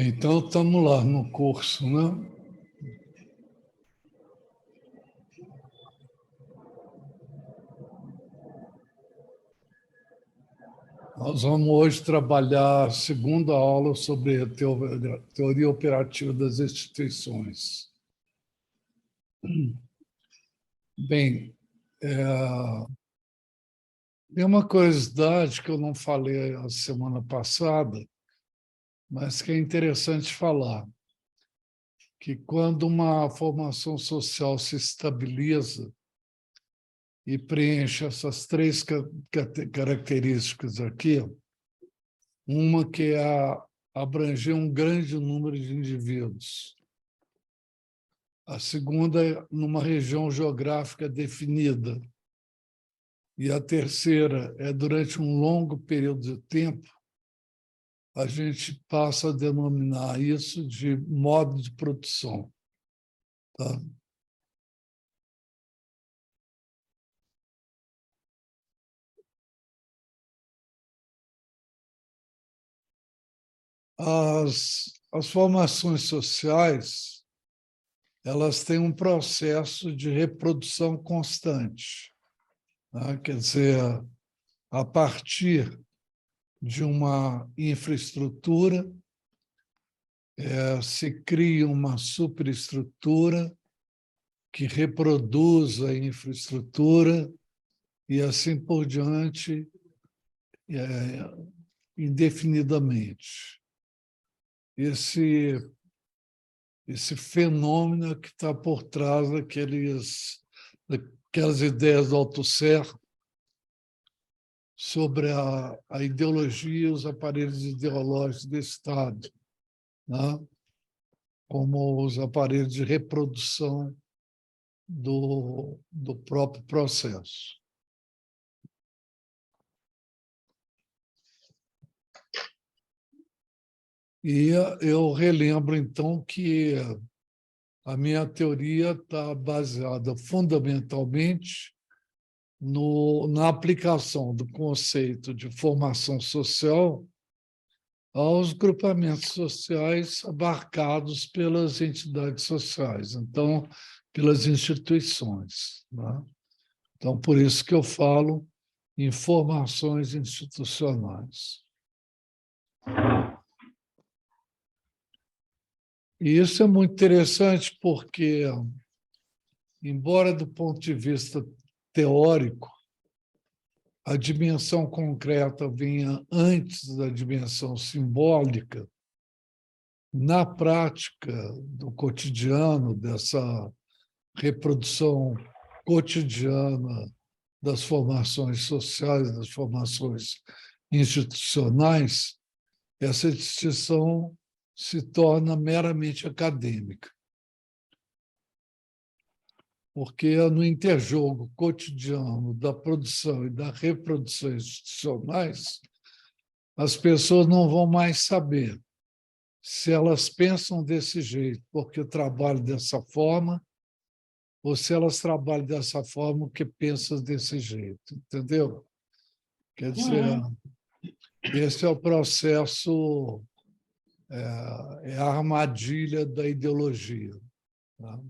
Então, estamos lá no curso, né? Nós vamos hoje trabalhar a segunda aula sobre a teoria operativa das instituições. Bem, tem uma curiosidade que eu não falei a semana passada, mas que é interessante falar, que quando uma formação social se estabiliza e preenche essas três características aqui, uma que é abranger um grande número de indivíduos. A segunda é numa região geográfica definida. E a terceira é durante um longo período de tempo, a gente passa a denominar isso de modo de produção. Tá? As formações sociais, elas têm um processo de reprodução constante. Tá? Quer dizer, a partir de uma infraestrutura, se cria uma superestrutura que reproduz a infraestrutura e assim por diante, indefinidamente. Esse fenômeno que está por trás daquelas ideias do Althusser sobre a ideologia e os aparelhos ideológicos do Estado, né? Como os aparelhos de reprodução do próprio processo. E eu relembro, então, que a minha teoria está baseada fundamentalmente na aplicação do conceito de formação social aos grupamentos sociais abarcados pelas entidades sociais, então, pelas instituições. Né? Então, por isso que eu falo em formações institucionais. E isso é muito interessante porque, embora do ponto de vista teórico, a dimensão concreta venha antes da dimensão simbólica, na prática do cotidiano, dessa reprodução cotidiana das formações sociais, das formações institucionais, essa distinção se torna meramente acadêmica. Porque no interjogo cotidiano da produção e da reprodução institucionais, as pessoas não vão mais saber se elas pensam desse jeito porque trabalham dessa forma ou se elas trabalham dessa forma porque pensam desse jeito, entendeu? Quer dizer, esse é o processo, é a armadilha da ideologia. Tá?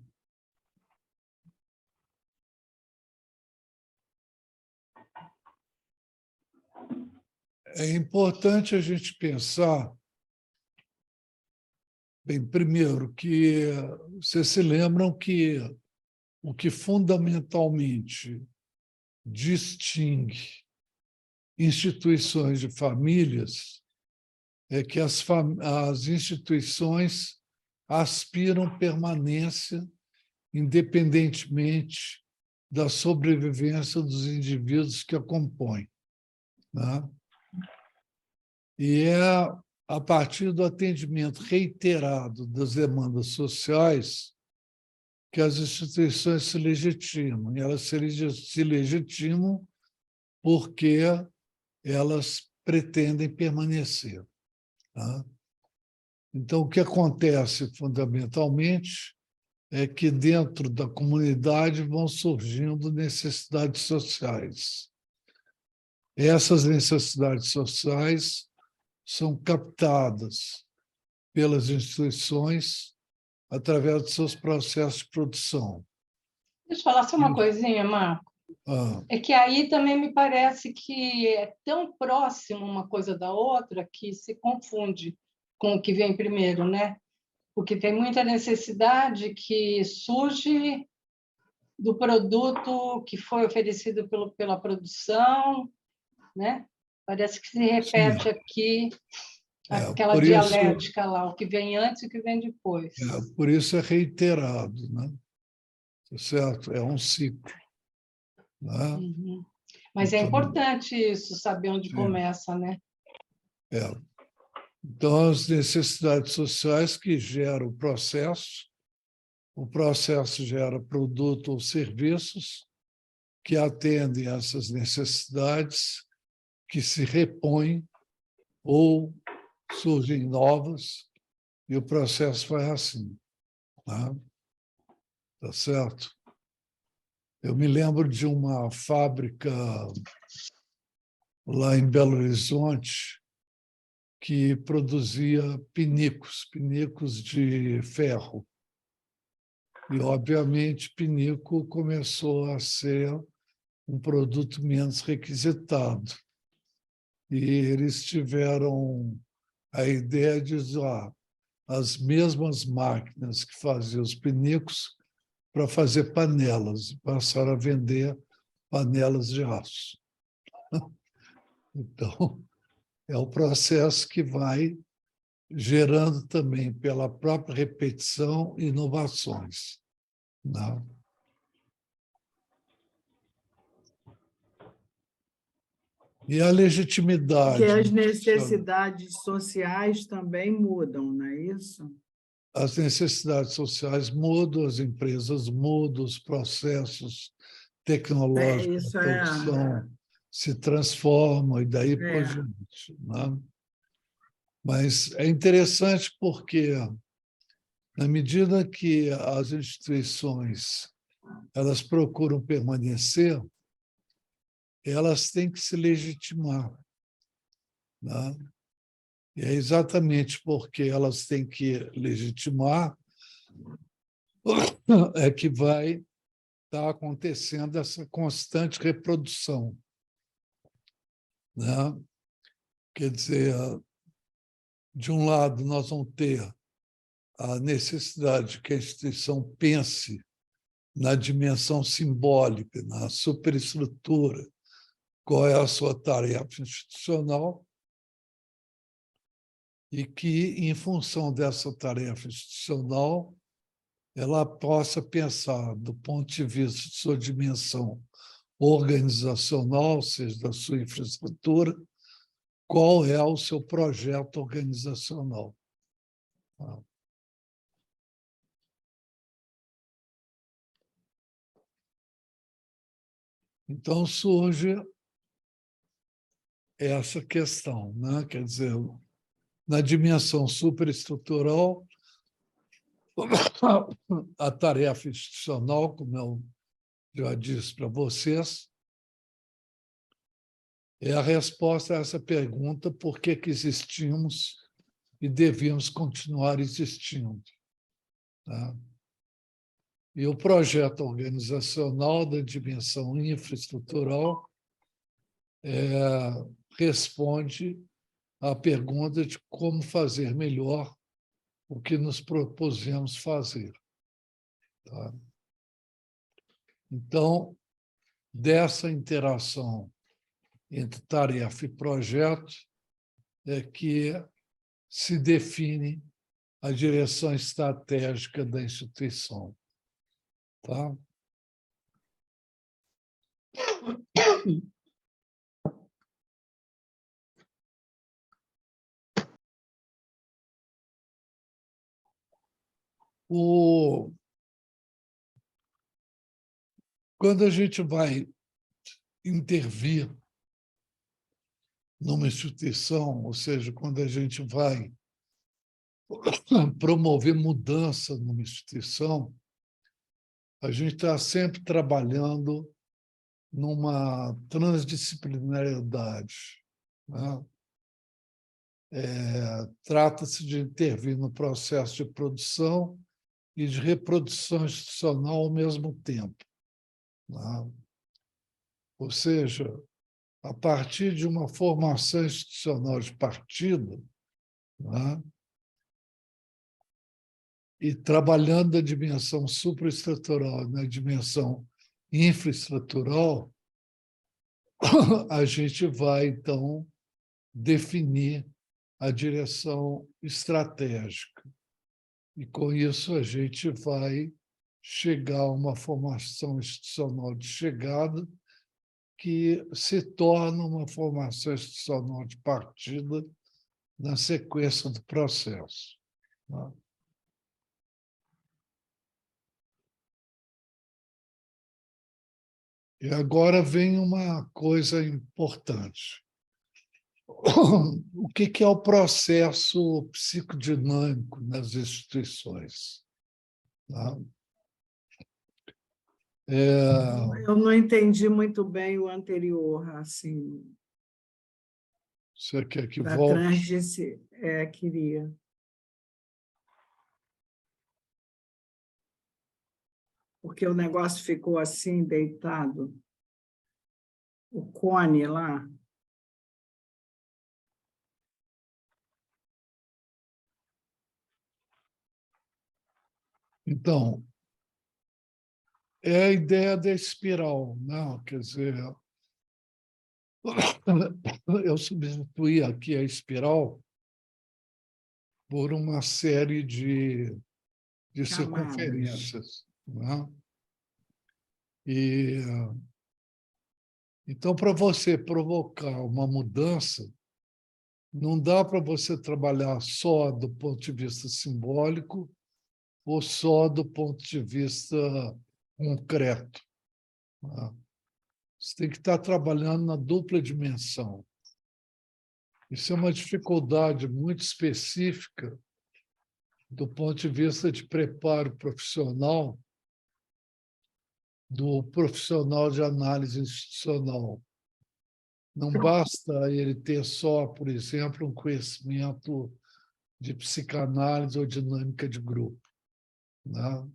É importante a gente pensar, bem, primeiro, que vocês se lembram que o que fundamentalmente distingue instituições de famílias é que as instituições aspiram permanência independentemente da sobrevivência dos indivíduos que a compõem. Né? E é a partir do atendimento reiterado das demandas sociais que as instituições se legitimam. E elas se legitimam porque elas pretendem permanecer. Tá? Então, o que acontece, fundamentalmente, é que dentro da comunidade vão surgindo necessidades sociais. Essas necessidades sociais são captadas pelas instituições através de seus processos de produção. Deixa eu falar só uma coisinha, Marco. É que aí também me parece que é tão próximo uma coisa da outra que se confunde com o que vem primeiro, né? Porque tem muita necessidade que surge do produto que foi oferecido pela produção, né? Parece que se repete Sim. aqui aquela Por dialética lá, o que vem antes e o que vem depois. por isso é reiterado, né? Tá certo? É um ciclo. Né? Uhum. Mas então, é importante isso, saber onde sim. começa, né? Então, as necessidades sociais que geram o processo gera produto ou serviços que atendem a essas necessidades, que se repõem ou surgem novas, e o processo vai assim. Né? Tá certo? Eu me lembro de uma fábrica lá em Belo Horizonte que produzia pinicos de ferro. E, obviamente, pinico começou a ser um produto menos requisitado. E eles tiveram a ideia de usar as mesmas máquinas que faziam os pinicos para fazer panelas, e passaram a vender panelas de aço. Então, é o processo que vai gerando também, pela própria repetição, inovações. Né? E a legitimidade. Porque as necessidades sociais também mudam, não é isso? As necessidades sociais mudam, as empresas mudam, os processos tecnológicos de produção se transformam e daí por diante. Né? Mas é interessante porque, na medida que as instituições elas procuram permanecer, elas têm que se legitimar. Né? E é exatamente porque elas têm que legitimar é que vai estar acontecendo essa constante reprodução. Né? Quer dizer, de um lado, nós vamos ter a necessidade que a instituição pense na dimensão simbólica, na superestrutura, qual é a sua tarefa institucional, e que, em função dessa tarefa institucional, ela possa pensar, do ponto de vista de sua dimensão organizacional, ou seja, da sua infraestrutura, qual é o seu projeto organizacional. Então, surge essa questão, né? Quer dizer, na dimensão superestrutural, a tarefa institucional, como eu já disse para vocês, é a resposta a essa pergunta: por que existimos e devemos continuar existindo? Tá? E o projeto organizacional da dimensão infraestrutural responde à pergunta de como fazer melhor o que nos propusemos fazer. Tá? Então, dessa interação entre tarefa e projeto é que se define a direção estratégica da instituição. Tá? Quando a gente vai intervir numa instituição, ou seja, quando a gente vai promover mudança numa instituição, a gente está sempre trabalhando numa transdisciplinariedade. Né? trata-se de intervir no processo de produção e de reprodução institucional ao mesmo tempo. Né? Ou seja, a partir de uma formação institucional de partido, né? E trabalhando na dimensão supraestrutural, na dimensão infraestrutural, a gente vai, então, definir a direção estratégica. E, com isso, a gente vai chegar a uma formação institucional de chegada que se torna uma formação institucional de partida na sequência do processo. Né? E agora vem uma coisa importante. O que é o processo psicodinâmico nas instituições? Eu não entendi muito bem o anterior, assim. Você quer que volte? Queria. Porque o negócio ficou assim, deitado. O cone lá. Então, é a ideia da espiral, não? Quer dizer, eu substituí aqui a espiral por uma série de circunferências. Né? E, então, para você provocar uma mudança, não dá para você trabalhar só do ponto de vista simbólico ou só do ponto de vista concreto. Né? Você tem que estar trabalhando na dupla dimensão. Isso é uma dificuldade muito específica do ponto de vista de preparo profissional, do profissional de análise institucional. Não basta ele ter só, por exemplo, um conhecimento de psicanálise ou dinâmica de grupo. Né?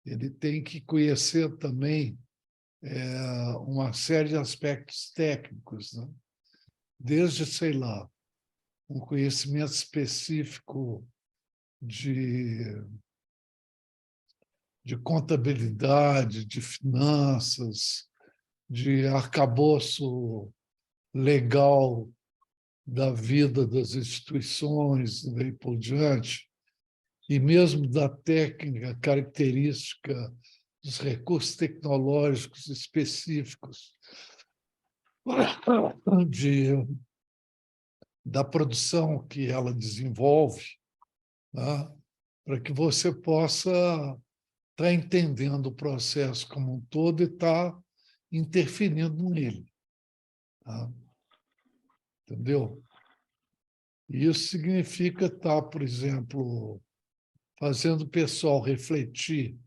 Ele tem que conhecer também uma série de aspectos técnicos, né? Desde, sei lá, um conhecimento específico de contabilidade, de finanças, de arcabouço legal da vida das instituições e daí por diante, e mesmo da técnica característica dos recursos tecnológicos específicos da produção que ela desenvolve, né? Para que você possa estar entendendo o processo como um todo e estar interferindo nele. Tá? Entendeu? Isso significa estar, por exemplo, fazendo o pessoal refletir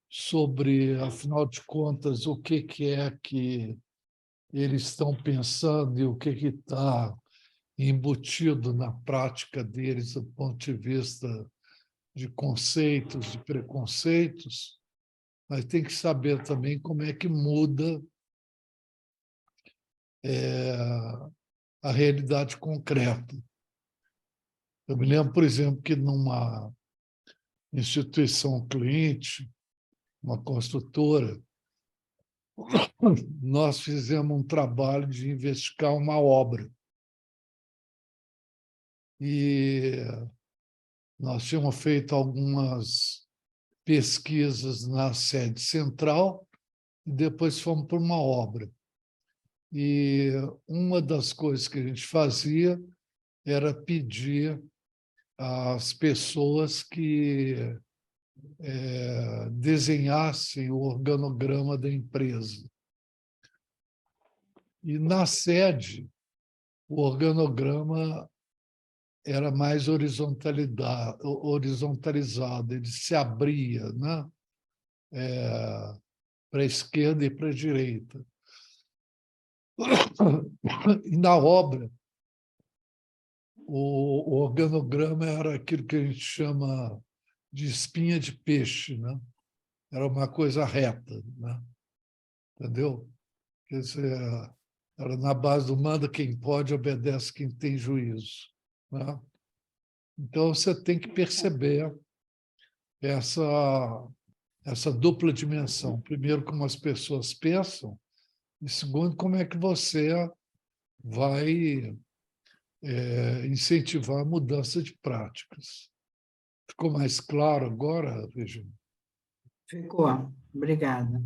sobre, afinal de contas, o que é que eles estão pensando e o que está embutido na prática deles do ponto de vista de conceitos, de preconceitos, mas tem que saber também como é que muda a realidade concreta. Eu me lembro, por exemplo, que numa instituição cliente, uma construtora, nós fizemos um trabalho de investigar uma obra. E nós tínhamos feito algumas pesquisas na sede central e depois fomos para uma obra. E uma das coisas que a gente fazia era pedir às pessoas que desenhassem o organograma da empresa. E na sede, o organograma era mais horizontalizado, ele se abria, né? Para a esquerda e para a direita. E na obra, o organograma era aquilo que a gente chama de espinha de peixe, né? Era uma coisa reta, né? Entendeu? Quer dizer, era na base do manda quem pode, obedece quem tem juízo, né? Então, você tem que perceber essa dupla dimensão. Primeiro, como as pessoas pensam, e segundo, como é que você vai incentivar a mudança de práticas. Ficou mais claro agora, Regina? Ficou. Obrigada.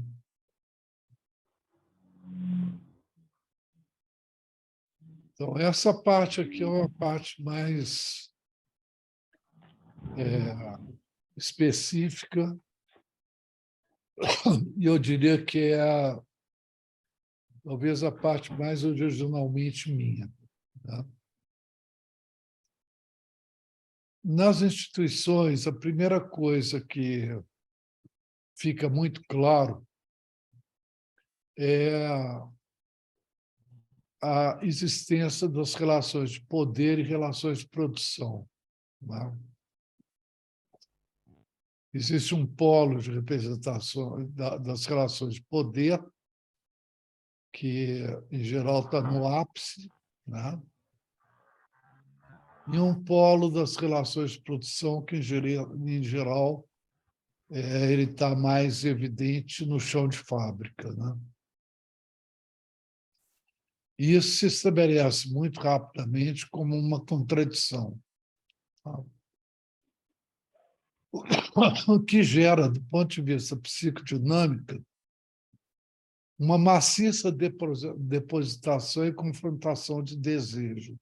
Então, essa parte aqui é uma parte mais específica, e eu diria que é talvez a parte mais originalmente minha, né? Nas instituições, a primeira coisa que fica muito claro é a existência das relações de poder e relações de produção, né? Existe um polo de representação das relações de poder, que, em geral, está no ápice, né? E um polo das relações de produção, que, em geral, ele está mais evidente no chão de fábrica, né? E isso se estabelece muito rapidamente como uma contradição, tá? O que gera, do ponto de vista psicodinâmico, uma maciça depositação e confrontação de desejos,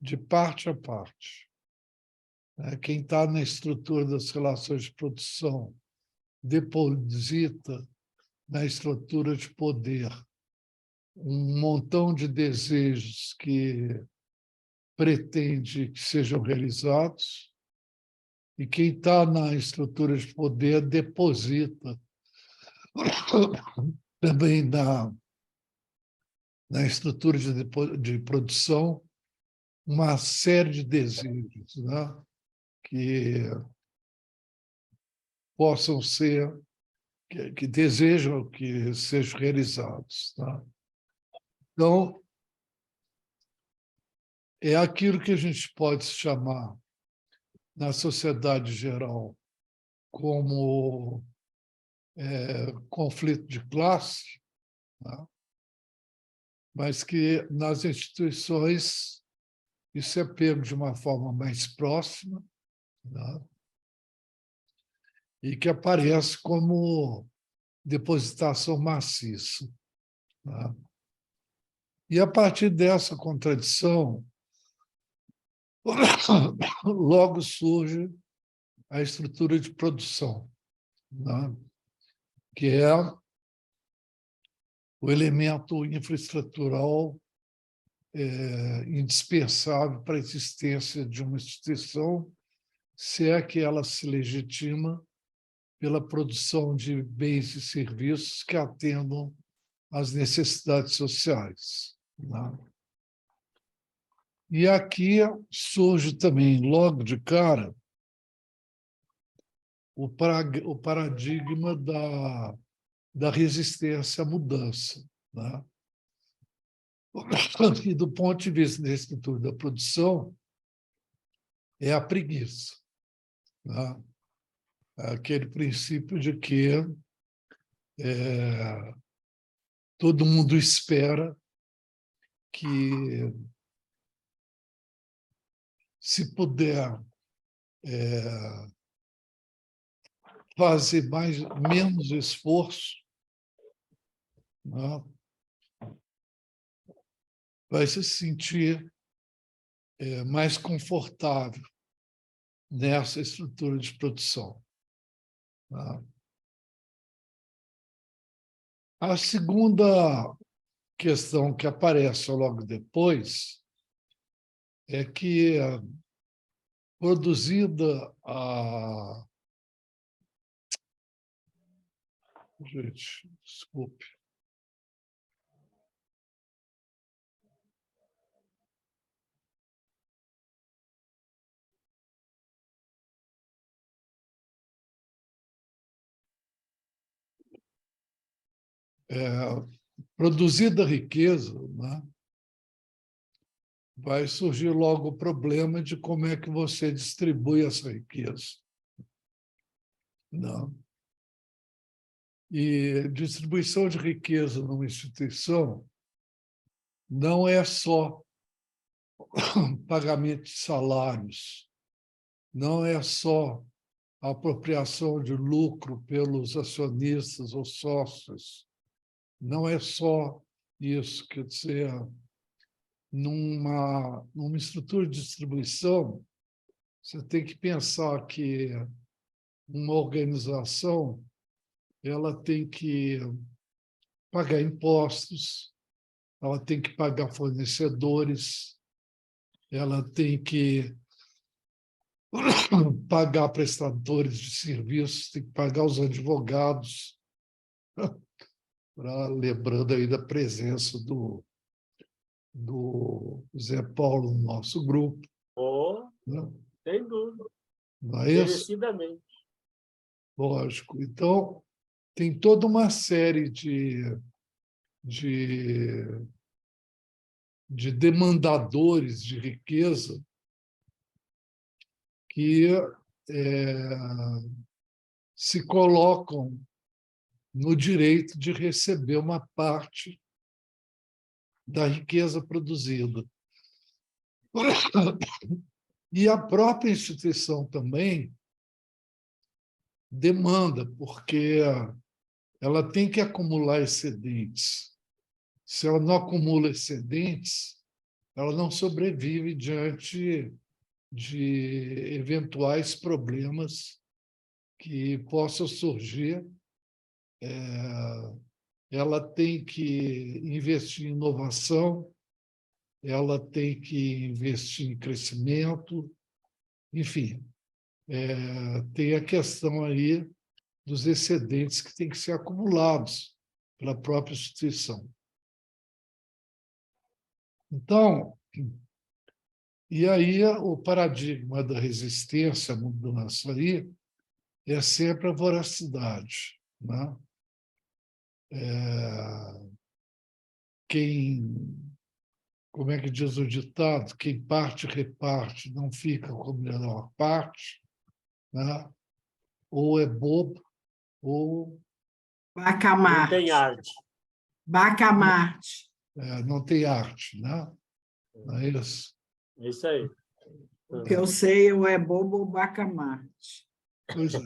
de parte a parte. Quem está na estrutura das relações de produção deposita na estrutura de poder um montão de desejos que pretende que sejam realizados, e quem está na estrutura de poder deposita também na estrutura de produção uma série de desejos, né? Que possam ser, que desejam que sejam realizados, tá? Então, é aquilo que a gente pode chamar, na sociedade geral, como conflito de classe, tá? Mas que nas instituições isso é pego de uma forma mais próxima, tá? E que aparece como depositação maciça, tá? E a partir dessa contradição, logo surge a estrutura de produção, né? Que é o elemento infraestrutural indispensável para a existência de uma instituição, se é que ela se legitima pela produção de bens e serviços que atendam às necessidades sociais, né? E aqui surge também, logo de cara, o paradigma da resistência à mudança, né? E, do ponto de vista da estrutura da produção, é a preguiça, né? Aquele princípio de que todo mundo espera que, se puder fazer menos esforço, né, vai se sentir mais confortável nessa estrutura de produção, né? A segunda questão que aparece logo depois é que, produzida a... Gente, desculpe. produzida riqueza, né, vai surgir logo o problema de como é que você distribui essa riqueza. Não. E distribuição de riqueza numa instituição não é só pagamento de salários, não é só a apropriação de lucro pelos acionistas ou sócios, não é só isso. Quer dizer, numa estrutura de distribuição, você tem que pensar que uma organização ela tem que pagar impostos, ela tem que pagar fornecedores, ela tem que pagar prestadores de serviços, tem que pagar os advogados, lembrando aí da presença do Zé Paulo no nosso grupo. Né? Sem dúvida. Não é isso? Merecidamente. Lógico. Então, tem toda uma série de demandadores de riqueza que se colocam no direito de receber uma parte da riqueza produzida. E a própria instituição também demanda, porque ela tem que acumular excedentes. Se ela não acumula excedentes, ela não sobrevive diante de eventuais problemas que possam surgir. Ela tem que investir em inovação, ela tem que investir em crescimento, enfim, tem a questão aí dos excedentes que têm que ser acumulados pela própria instituição. Então, e aí o paradigma da resistência à mudança aí é sempre a voracidade, né? Como é que diz o ditado? Quem parte, reparte, não fica com a melhor parte, né? Ou é bobo, ou... Bacamarte. Não tem arte. Bacamarte. Não tem arte, né? Não é isso? É isso aí. O que eu sei, ou é bobo ou bacamarte. Pois é.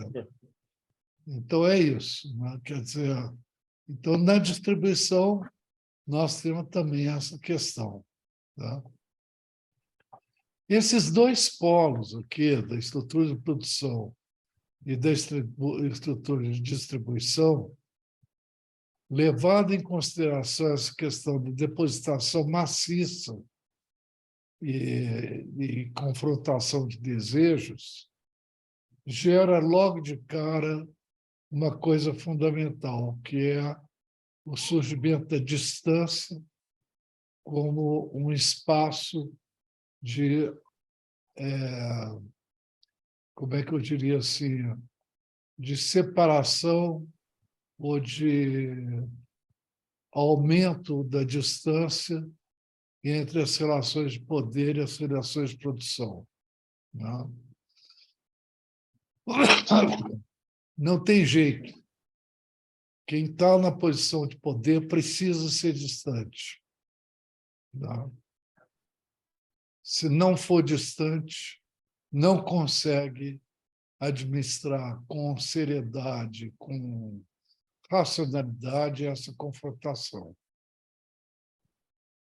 Então, é isso, né? Quer dizer, então, na distribuição, nós temos também essa questão. Tá? Esses dois polos aqui, da estrutura de produção e da estrutura de distribuição, levado em consideração essa questão de depositação maciça e confrontação de desejos, gera logo de cara uma coisa fundamental, que é o surgimento da distância como um espaço de, como é que eu diria assim, de separação ou de aumento da distância entre as relações de poder e as relações de produção. Né? Não tem jeito. Quem está na posição de poder precisa ser distante. Né? Se não for distante, não consegue administrar com seriedade, com racionalidade essa confrontação.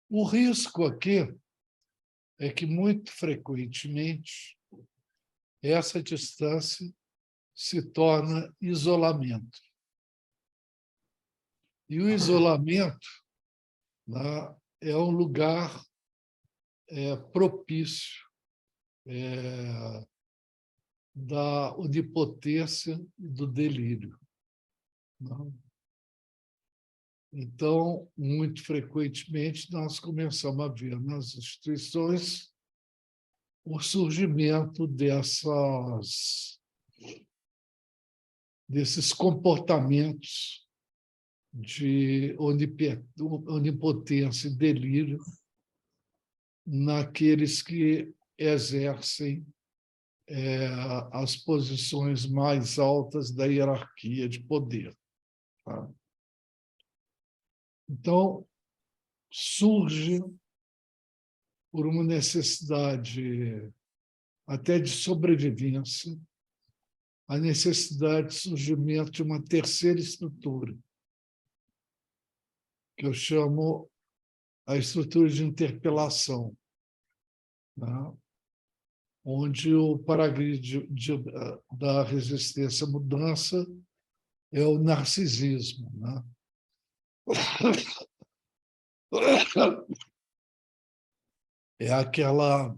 O risco aqui é que, muito frequentemente, essa distância se torna isolamento. E o isolamento, né, é um lugar propício da onipotência e do delírio. Né? Então, muito frequentemente, nós começamos a ver nas instituições o surgimento desses comportamentos de onipotência e delírio naqueles que exercem as posições mais altas da hierarquia de poder. Tá? Então, surge, por uma necessidade até de sobrevivência, a necessidade de surgimento de uma terceira estrutura, que eu chamo a estrutura de interpelação, né? Onde o paradigma da resistência à mudança é o narcisismo, né? É aquela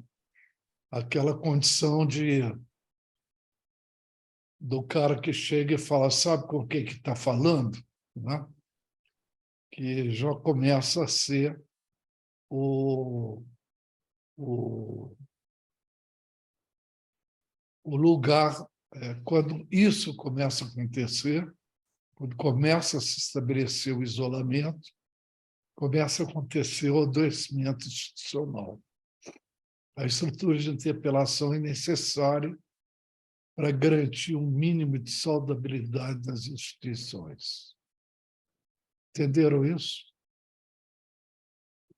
condição do cara que chega e fala, sabe com o que está falando? Né? Que já começa a ser o lugar, quando isso começa a acontecer, quando começa a se estabelecer o isolamento, começa a acontecer o adoecimento institucional. A estrutura de interpelação é necessária para garantir um mínimo de saudabilidade das instituições. Entenderam isso?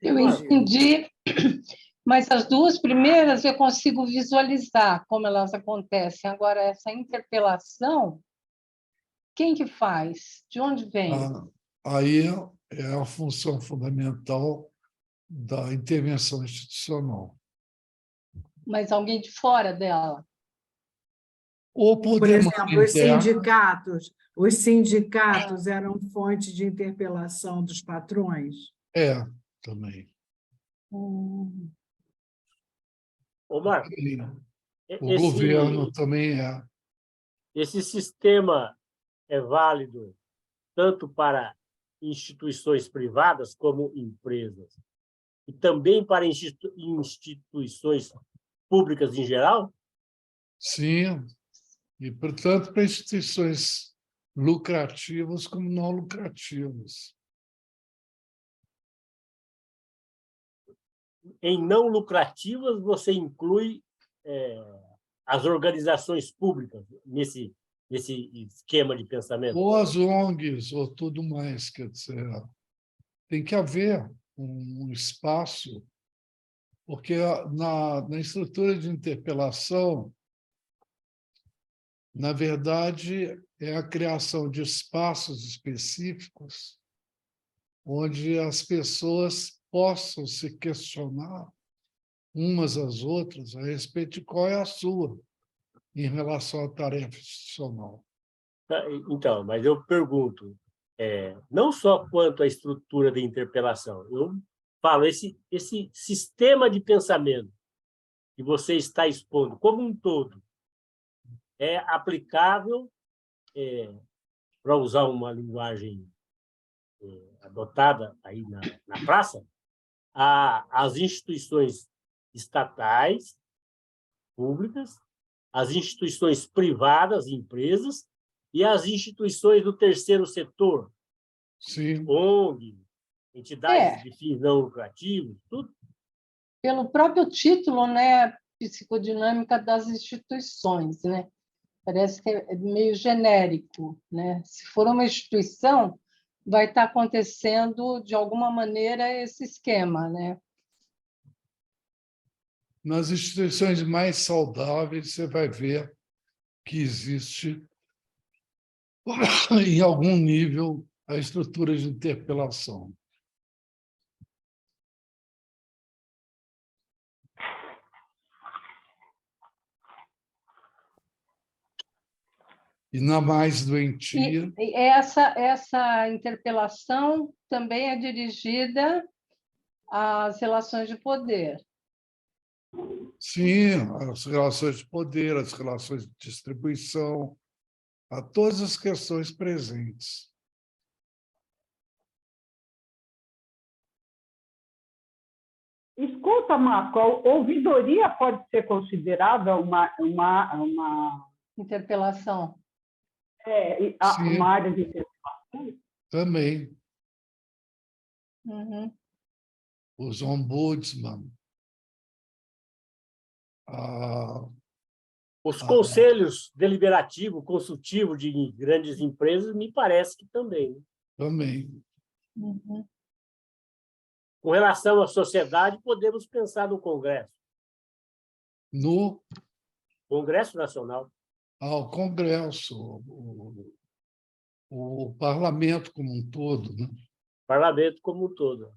Eu entendi, mas as duas primeiras eu consigo visualizar como elas acontecem. Agora, essa interpelação, quem que faz? De onde vem? Aí é a função fundamental da intervenção institucional. Mas alguém de fora dela? Ou Por exemplo, os sindicatos eram fonte de interpelação dos patrões? Também. Ô, Marco, O governo também é. Esse sistema é válido tanto para instituições privadas como empresas, e também para instituições públicas em geral? Sim, e, portanto, para instituições lucrativas como não lucrativas. Em não lucrativas, você inclui as organizações públicas nesse esquema de pensamento? Ou as ONGs, ou tudo mais, quer dizer, tem que haver um espaço, porque na estrutura de interpelação, na verdade, é a criação de espaços específicos onde as pessoas possam se questionar umas às outras a respeito de qual é a sua em relação à tarefa institucional. Então, mas eu pergunto, não só quanto à estrutura de interpelação, eu falo, esse sistema de pensamento que você está expondo como um todo é aplicável, para usar uma linguagem adotada aí na praça, às instituições estatais, públicas, às instituições privadas, empresas, e às instituições do terceiro setor, Sim. ONG, entidades de fins não lucrativos, tudo. Pelo próprio título, né, psicodinâmica das instituições, né? Parece que é meio genérico, né? Se for uma instituição, vai estar acontecendo, de alguma maneira, esse esquema, né? Nas instituições mais saudáveis, você vai ver que existe, em algum nível, a estrutura de interpelação. E na mais doentia... E essa interpelação também é dirigida às relações de poder. Sim, as relações de poder, as relações de distribuição, a todas as questões presentes. Escuta, Marco, a ouvidoria pode ser considerada uma Interpelação. uma área de interpelação? Também. Uhum. Os ombudsman, Os conselhos deliberativo, consultivo de grandes empresas, me parece que também. Né? também. Uhum. Com relação à sociedade, podemos pensar no Congresso. No Congresso Nacional. ao Congresso, o parlamento como um todo, né? Parlamento como um todo.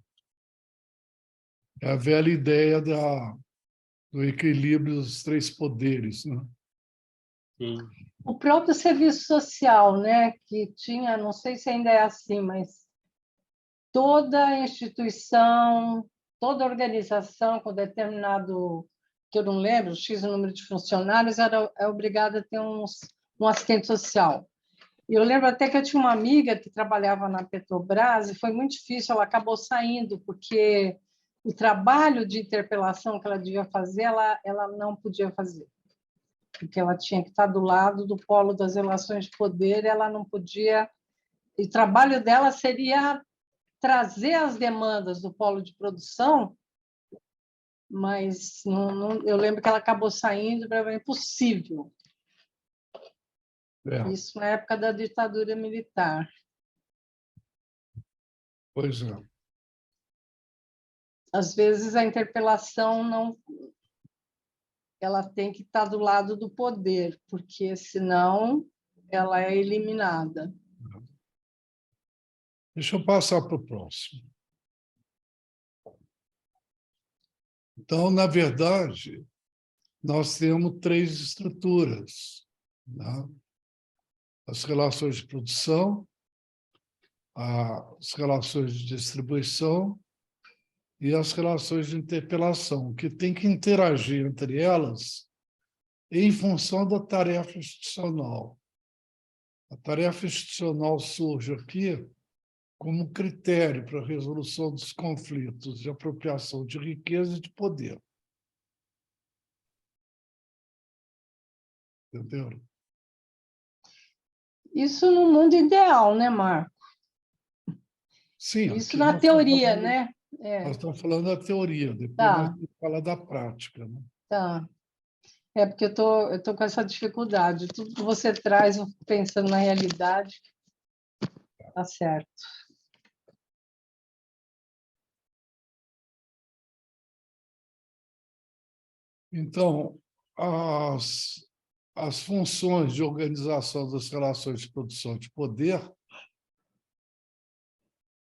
É a velha ideia do equilíbrio dos três poderes, né? Sim. O próprio serviço social, né, que tinha, não sei se ainda é assim, mas toda instituição, toda organização com determinado, que eu não lembro, X número de funcionários, é obrigada a ter um assistente social. E eu lembro até que eu tinha uma amiga que trabalhava na Petrobras e foi muito difícil, ela acabou saindo, porque o trabalho de interpelação que ela devia fazer, ela não podia fazer, porque ela tinha que estar do lado do polo das relações de poder, ela não podia... O trabalho dela seria trazer as demandas do polo de produção, mas eu lembro que ela acabou saindo, para mim, impossível. É, Isso na época da ditadura militar. pois é. Às vezes a interpelação não, ela tem que estar do lado do poder, porque senão ela é eliminada. Deixa eu passar para o próximo. Então, na verdade, nós temos três estruturas, né? As relações de produção, as relações de distribuição e as relações de interpelação, que tem que interagir entre elas em função da tarefa institucional. A tarefa institucional surge aqui como critério para a resolução dos conflitos de apropriação de riqueza e de poder. Entendeu? Isso no mundo ideal, né, Marco? Sim, Isso aqui na teoria, né? nós estamos falando da teoria, depois nós Tá, vamos falar da prática. Né? tá. É porque eu tô com essa dificuldade. Tudo que você traz, eu fico pensando na realidade, tá certo. Então, as funções de organização das relações de produção de poder,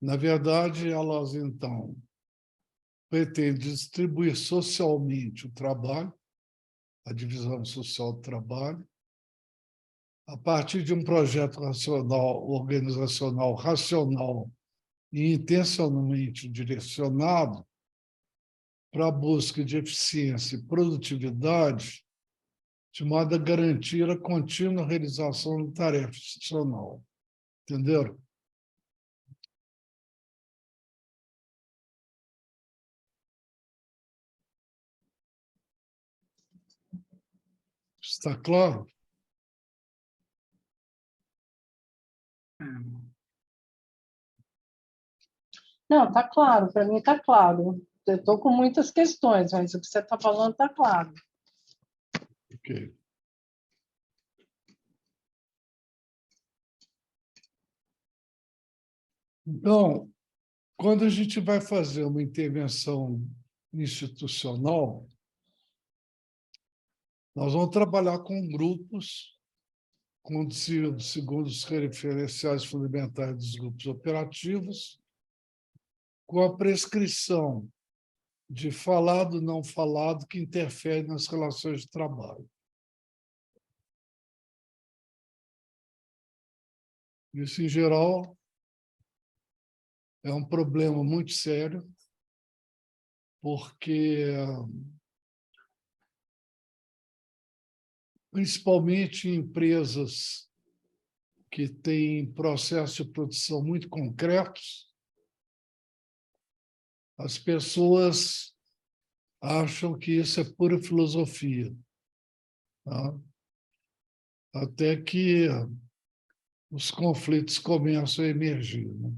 na verdade, elas, então, pretendem distribuir socialmente o trabalho, a divisão social do trabalho, a partir de um projeto organizacional racional e intencionalmente direcionado para a busca de eficiência e produtividade, de modo a garantir a contínua realização da tarefa institucional. Entenderam? Está claro? Não, tá claro, para mim tá claro. Eu estou com muitas questões, mas o que você está falando está claro. Ok. Então, quando a gente vai fazer uma intervenção institucional, nós vamos trabalhar com grupos conduzidos segundo os referenciais fundamentais dos grupos operativos, com a prescrição de falado, não falado, que interfere nas relações de trabalho. Isso, em geral, é um problema muito sério, porque, principalmente em empresas que têm processos de produção muito concretos, as pessoas acham que isso é pura filosofia. Tá? Até que os conflitos começam a emergir, né?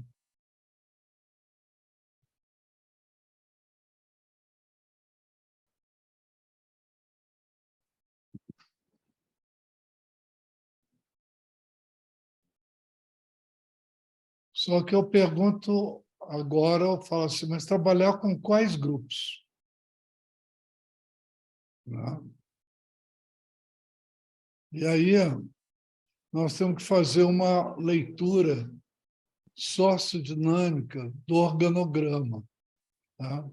Só que eu pergunto agora, eu falo assim, mas trabalhar com quais grupos? Né? E aí nós temos que fazer uma leitura sociodinâmica do organograma. Tá?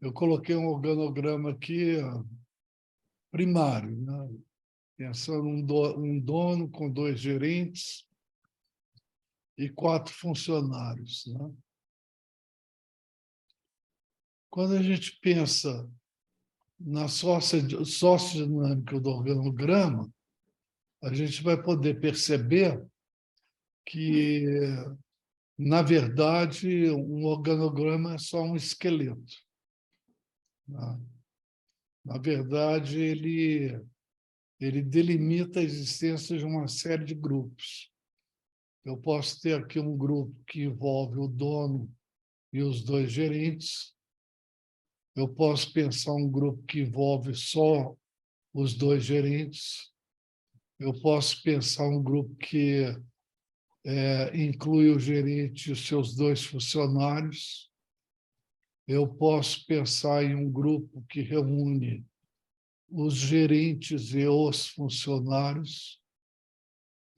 Eu coloquei um organograma aqui primário, né? Pensando um dono com 2 gerentes e 4 funcionários. Né? Quando a gente pensa na sociodinâmica do organograma, a gente vai poder perceber que, na verdade, um organograma é só um esqueleto. Né? Na verdade, ele delimita a existência de uma série de grupos. Eu posso ter aqui um grupo que envolve o dono e os 2 gerentes. Eu posso pensar um grupo que envolve só os 2 gerentes. Eu posso pensar um grupo que inclui o gerente e os seus 2 funcionários. Eu posso pensar em um grupo que reúne os gerentes e os funcionários.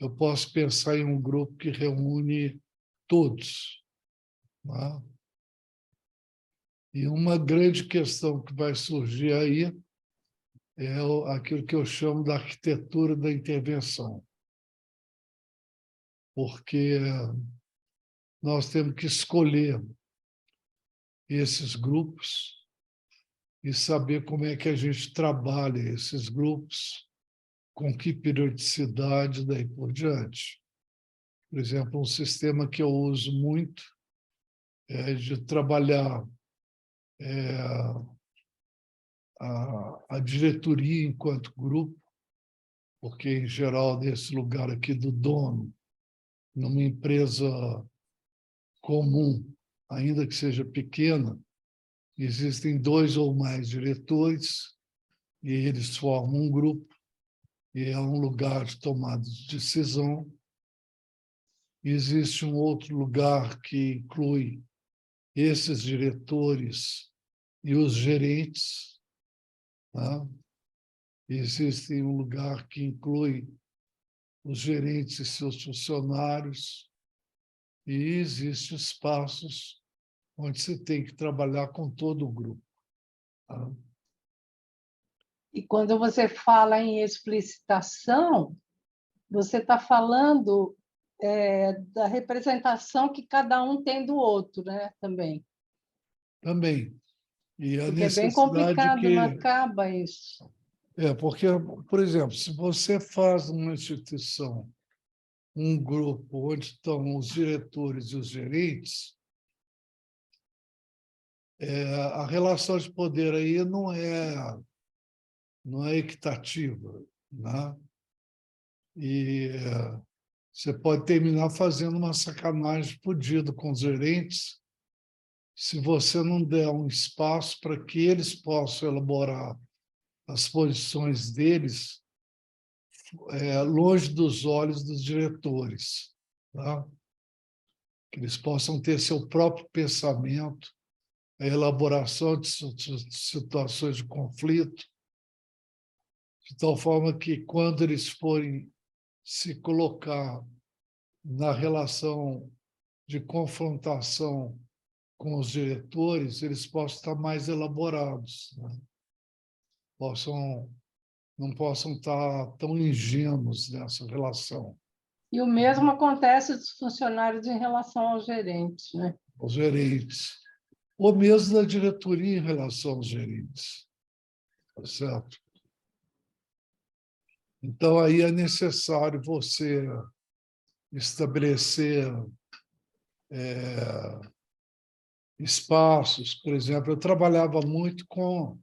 Eu posso pensar em um grupo que reúne todos. Né? E uma grande questão que vai surgir aí é aquilo que eu chamo da arquitetura da intervenção. Porque nós temos que escolher esses grupos e saber como é que a gente trabalha esses grupos, com que periodicidade, daí por diante. Por exemplo, um sistema que eu uso muito é de trabalhar a diretoria enquanto grupo, porque, em geral, nesse lugar aqui do dono, numa empresa comum, ainda que seja pequena, existem 2 ou mais diretores e eles formam um grupo e é um lugar de tomada de decisão. Existe um outro lugar que inclui esses diretores e os gerentes. Tá? Existe um lugar que inclui os gerentes e seus funcionários. E existem espaços onde você tem que trabalhar com todo o grupo. Tá? E quando você fala em explicitação, você está falando da representação que cada um tem do outro, né? Também. Também. E a Porque é bem necessidade complicado, que... não acaba isso. Porque, por exemplo, se você faz numa instituição um grupo onde estão os diretores e os gerentes, a relação de poder aí não é equitativa, né? E você pode terminar fazendo uma sacanagem fodida com os gerentes se você não der um espaço para que eles possam elaborar as posições deles longe dos olhos dos diretores, tá? Que eles possam ter seu próprio pensamento, a elaboração de situações de conflito, de tal forma que, quando eles forem se colocar na relação de confrontação com os diretores, eles possam estar mais elaborados, né? Não possam estar tão ingênuos nessa relação. E o mesmo acontece dos funcionários em relação aos gerentes, né? Aos gerentes. Ou mesmo da diretoria em relação aos gerentes. Tá certo? Então, aí é necessário você estabelecer espaços. Por exemplo, eu trabalhava muito com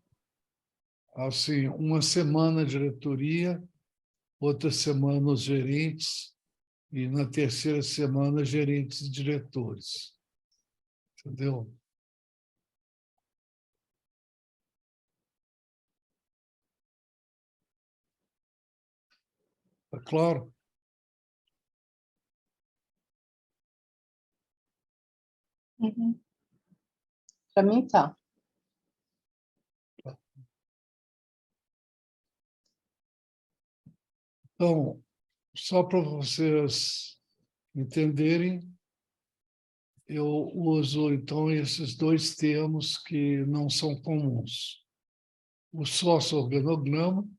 assim, uma semana a diretoria, outra semana os gerentes, e na terceira semana gerentes e diretores. Entendeu? Tá claro? Uhum. Para mim, tá. Então, só para vocês entenderem, eu uso, então, esses dois termos que não são comuns. O sócio-organograma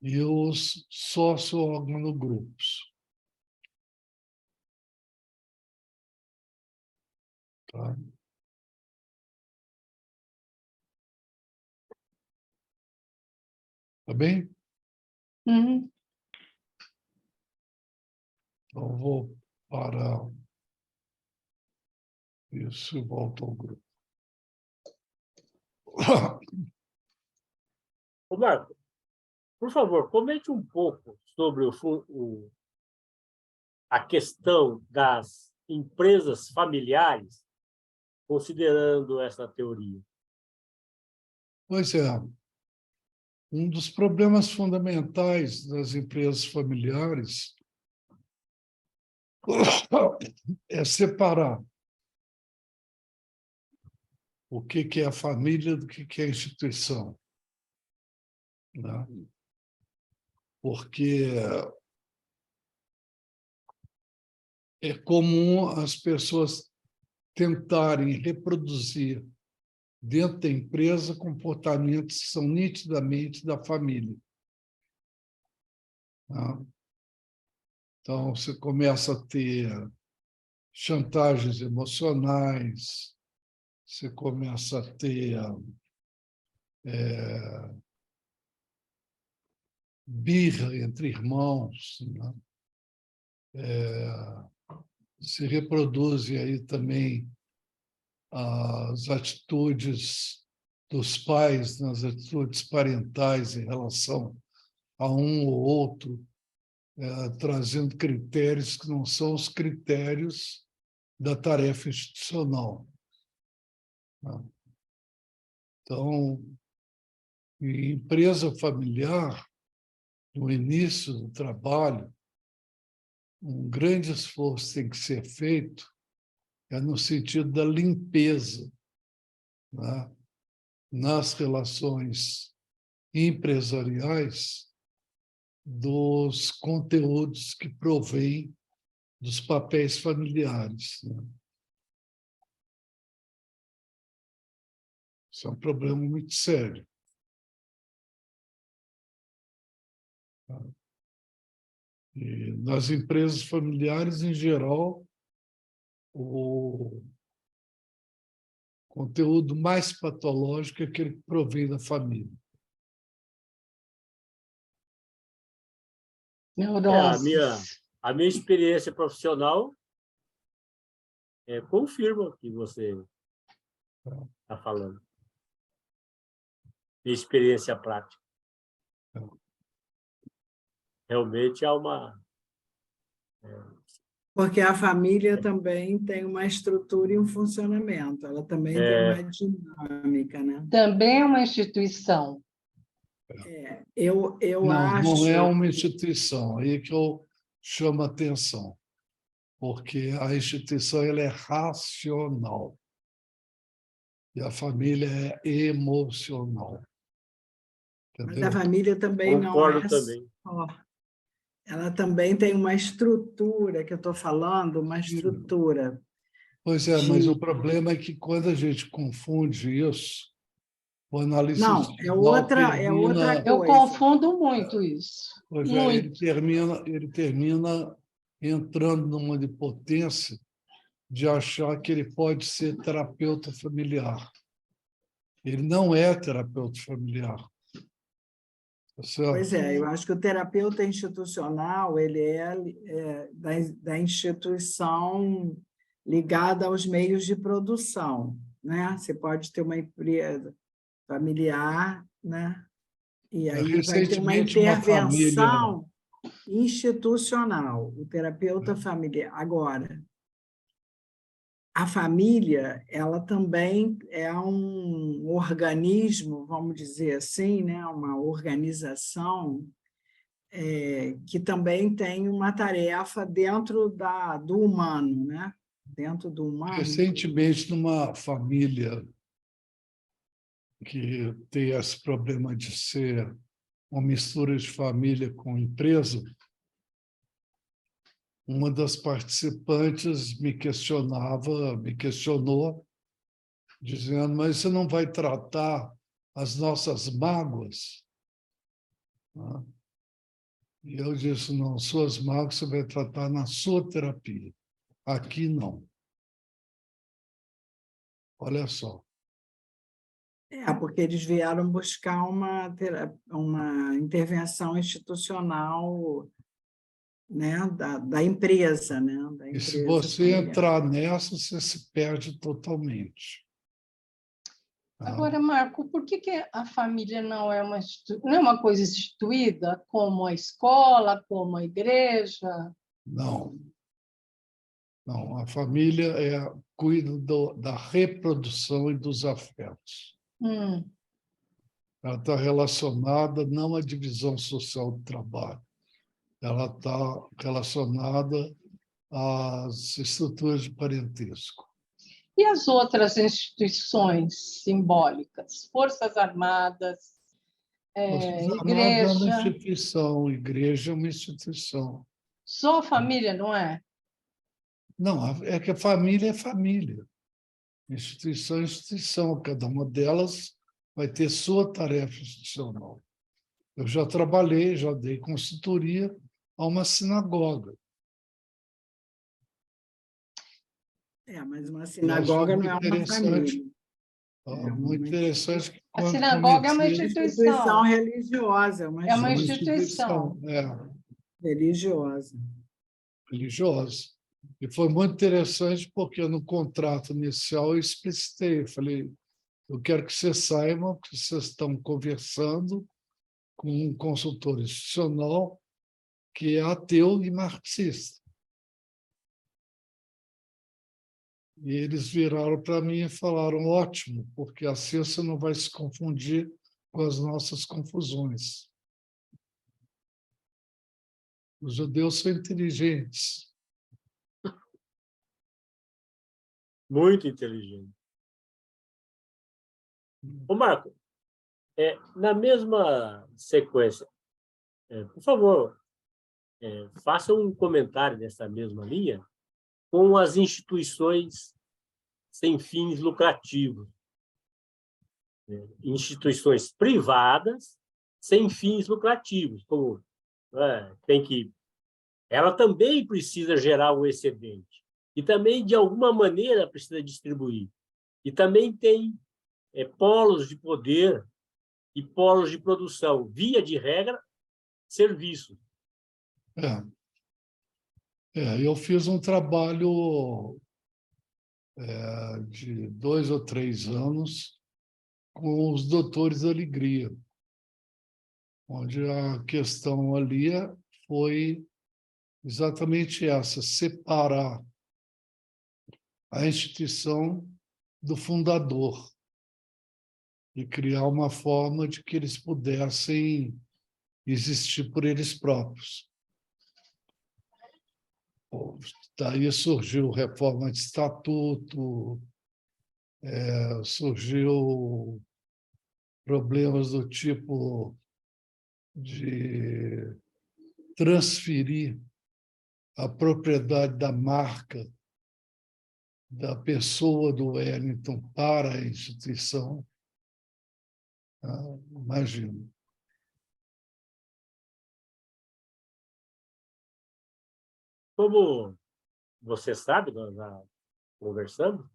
e os sócio-organogrupos. Tá? Tá bem? Uhum. Então, vou parar isso e volto ao grupo. Ô, Marco, por favor, comente um pouco sobre a questão das empresas familiares, considerando essa teoria. Pois é. Um dos problemas fundamentais das empresas familiares é separar o que é a família do que é a instituição, né? Porque é comum as pessoas tentarem reproduzir dentro da empresa comportamentos que são nitidamente da família, né? Então, você começa a ter chantagens emocionais, você começa a ter birra entre irmãos, né? Se reproduzem aí também as atitudes dos pais, nas atitudes parentais em relação a um ou outro, trazendo critérios que não são os critérios da tarefa institucional, né? Então, em empresa familiar, no início do trabalho, um grande esforço tem que ser feito no sentido da limpeza, né, nas relações empresariais dos conteúdos que provêm dos papéis familiares, né? Isso é um problema muito sério. E nas empresas familiares, em geral, o conteúdo mais patológico é aquele que provém da família. A minha experiência profissional confirma o que você está falando. Minha experiência prática. Realmente há uma... Porque a família também tem uma estrutura e um funcionamento, ela também tem uma dinâmica, né? Também é uma instituição. Eu não, acho... Não é uma instituição, aí que eu chamo a atenção, porque a instituição ela é racional e a família é emocional. Entendeu? Mas a família também Concordo não é também. só. Ela também tem uma estrutura, que eu estou falando, uma estrutura. Pois é, mas o problema é que quando a gente confunde isso, o analista Não, é outra coisa. Eu confundo muito isso. Pois muito. Ele termina entrando numa impotência de achar que ele pode ser terapeuta familiar. Ele não é terapeuta familiar. Tá certo? Pois é, eu acho que o terapeuta institucional ele é da instituição ligada aos meios de produção, né? Você pode ter uma empresa familiar, né? E aí vai ter uma intervenção institucional, o terapeuta familiar. Agora, a família, ela também é um organismo, vamos dizer assim, né? Uma organização que também tem uma tarefa dentro do humano, né? Dentro do humano. Recentemente, numa família que tem esse problema de ser uma mistura de família com empresa, uma das participantes me questionou, dizendo, mas você não vai tratar as nossas mágoas? E eu disse, não, suas mágoas você vai tratar na sua terapia. Aqui, não. Olha só. Porque eles vieram buscar uma intervenção institucional, né, da empresa, né? Da E se empresa você familiar. entrar nessa, você se perde totalmente. Agora, Marco, por que a família não é uma coisa instituída, como a escola, como a igreja? Não. Não, a família cuida da reprodução e dos afetos. Ela está relacionada não à divisão social do trabalho, ela está relacionada às estruturas de parentesco. E as outras instituições simbólicas? Forças Armadas, Armadas é uma igreja... instituição, igreja é uma instituição. Só a família, não é? Não, é que a família é família. Instituição é instituição, cada uma delas vai ter sua tarefa institucional. Eu já trabalhei, já dei consultoria a uma sinagoga. Mas uma sinagoga não é uma família. Muito interessante que a sinagoga é uma instituição religiosa. É uma instituição. Religiosa. Religiosa. E foi muito interessante porque no contrato inicial eu explicitei, eu falei, eu quero que vocês saibam que vocês estão conversando com um consultor institucional que é ateu e marxista. E eles viraram para mim e falaram, ótimo, porque assim você não vai se confundir com as nossas confusões. Os judeus são inteligentes. Muito inteligente. Ô, Marco, na mesma sequência, por favor, faça um comentário nessa mesma linha com as instituições sem fins lucrativos. Instituições privadas sem fins lucrativos. Como, ela também precisa gerar um excedente. E também, de alguma maneira, precisa distribuir. E também tem polos de poder e polos de produção. Via de regra, serviço. Eu fiz um trabalho de 2 ou 3 anos com os doutores da alegria, onde a questão ali foi exatamente essa, separar a instituição do fundador e criar uma forma de que eles pudessem existir por eles próprios. Daí surgiu reforma de estatuto, surgiu problemas do tipo de transferir a propriedade da marca da pessoa do Wellington para a instituição. Imagina. Como você sabe, nós já conversamos,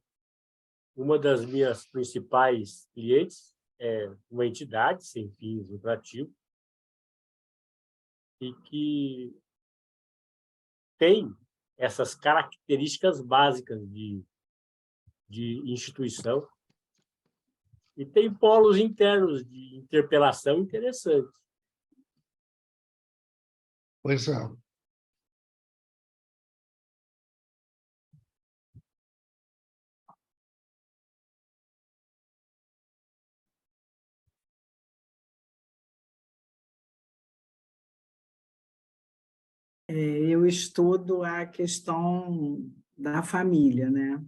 uma das minhas principais clientes é uma entidade sem fins lucrativos e que tem essas características básicas de instituição e tem polos internos de interpelação interessantes. Pois é. Eu estudo a questão da família, né?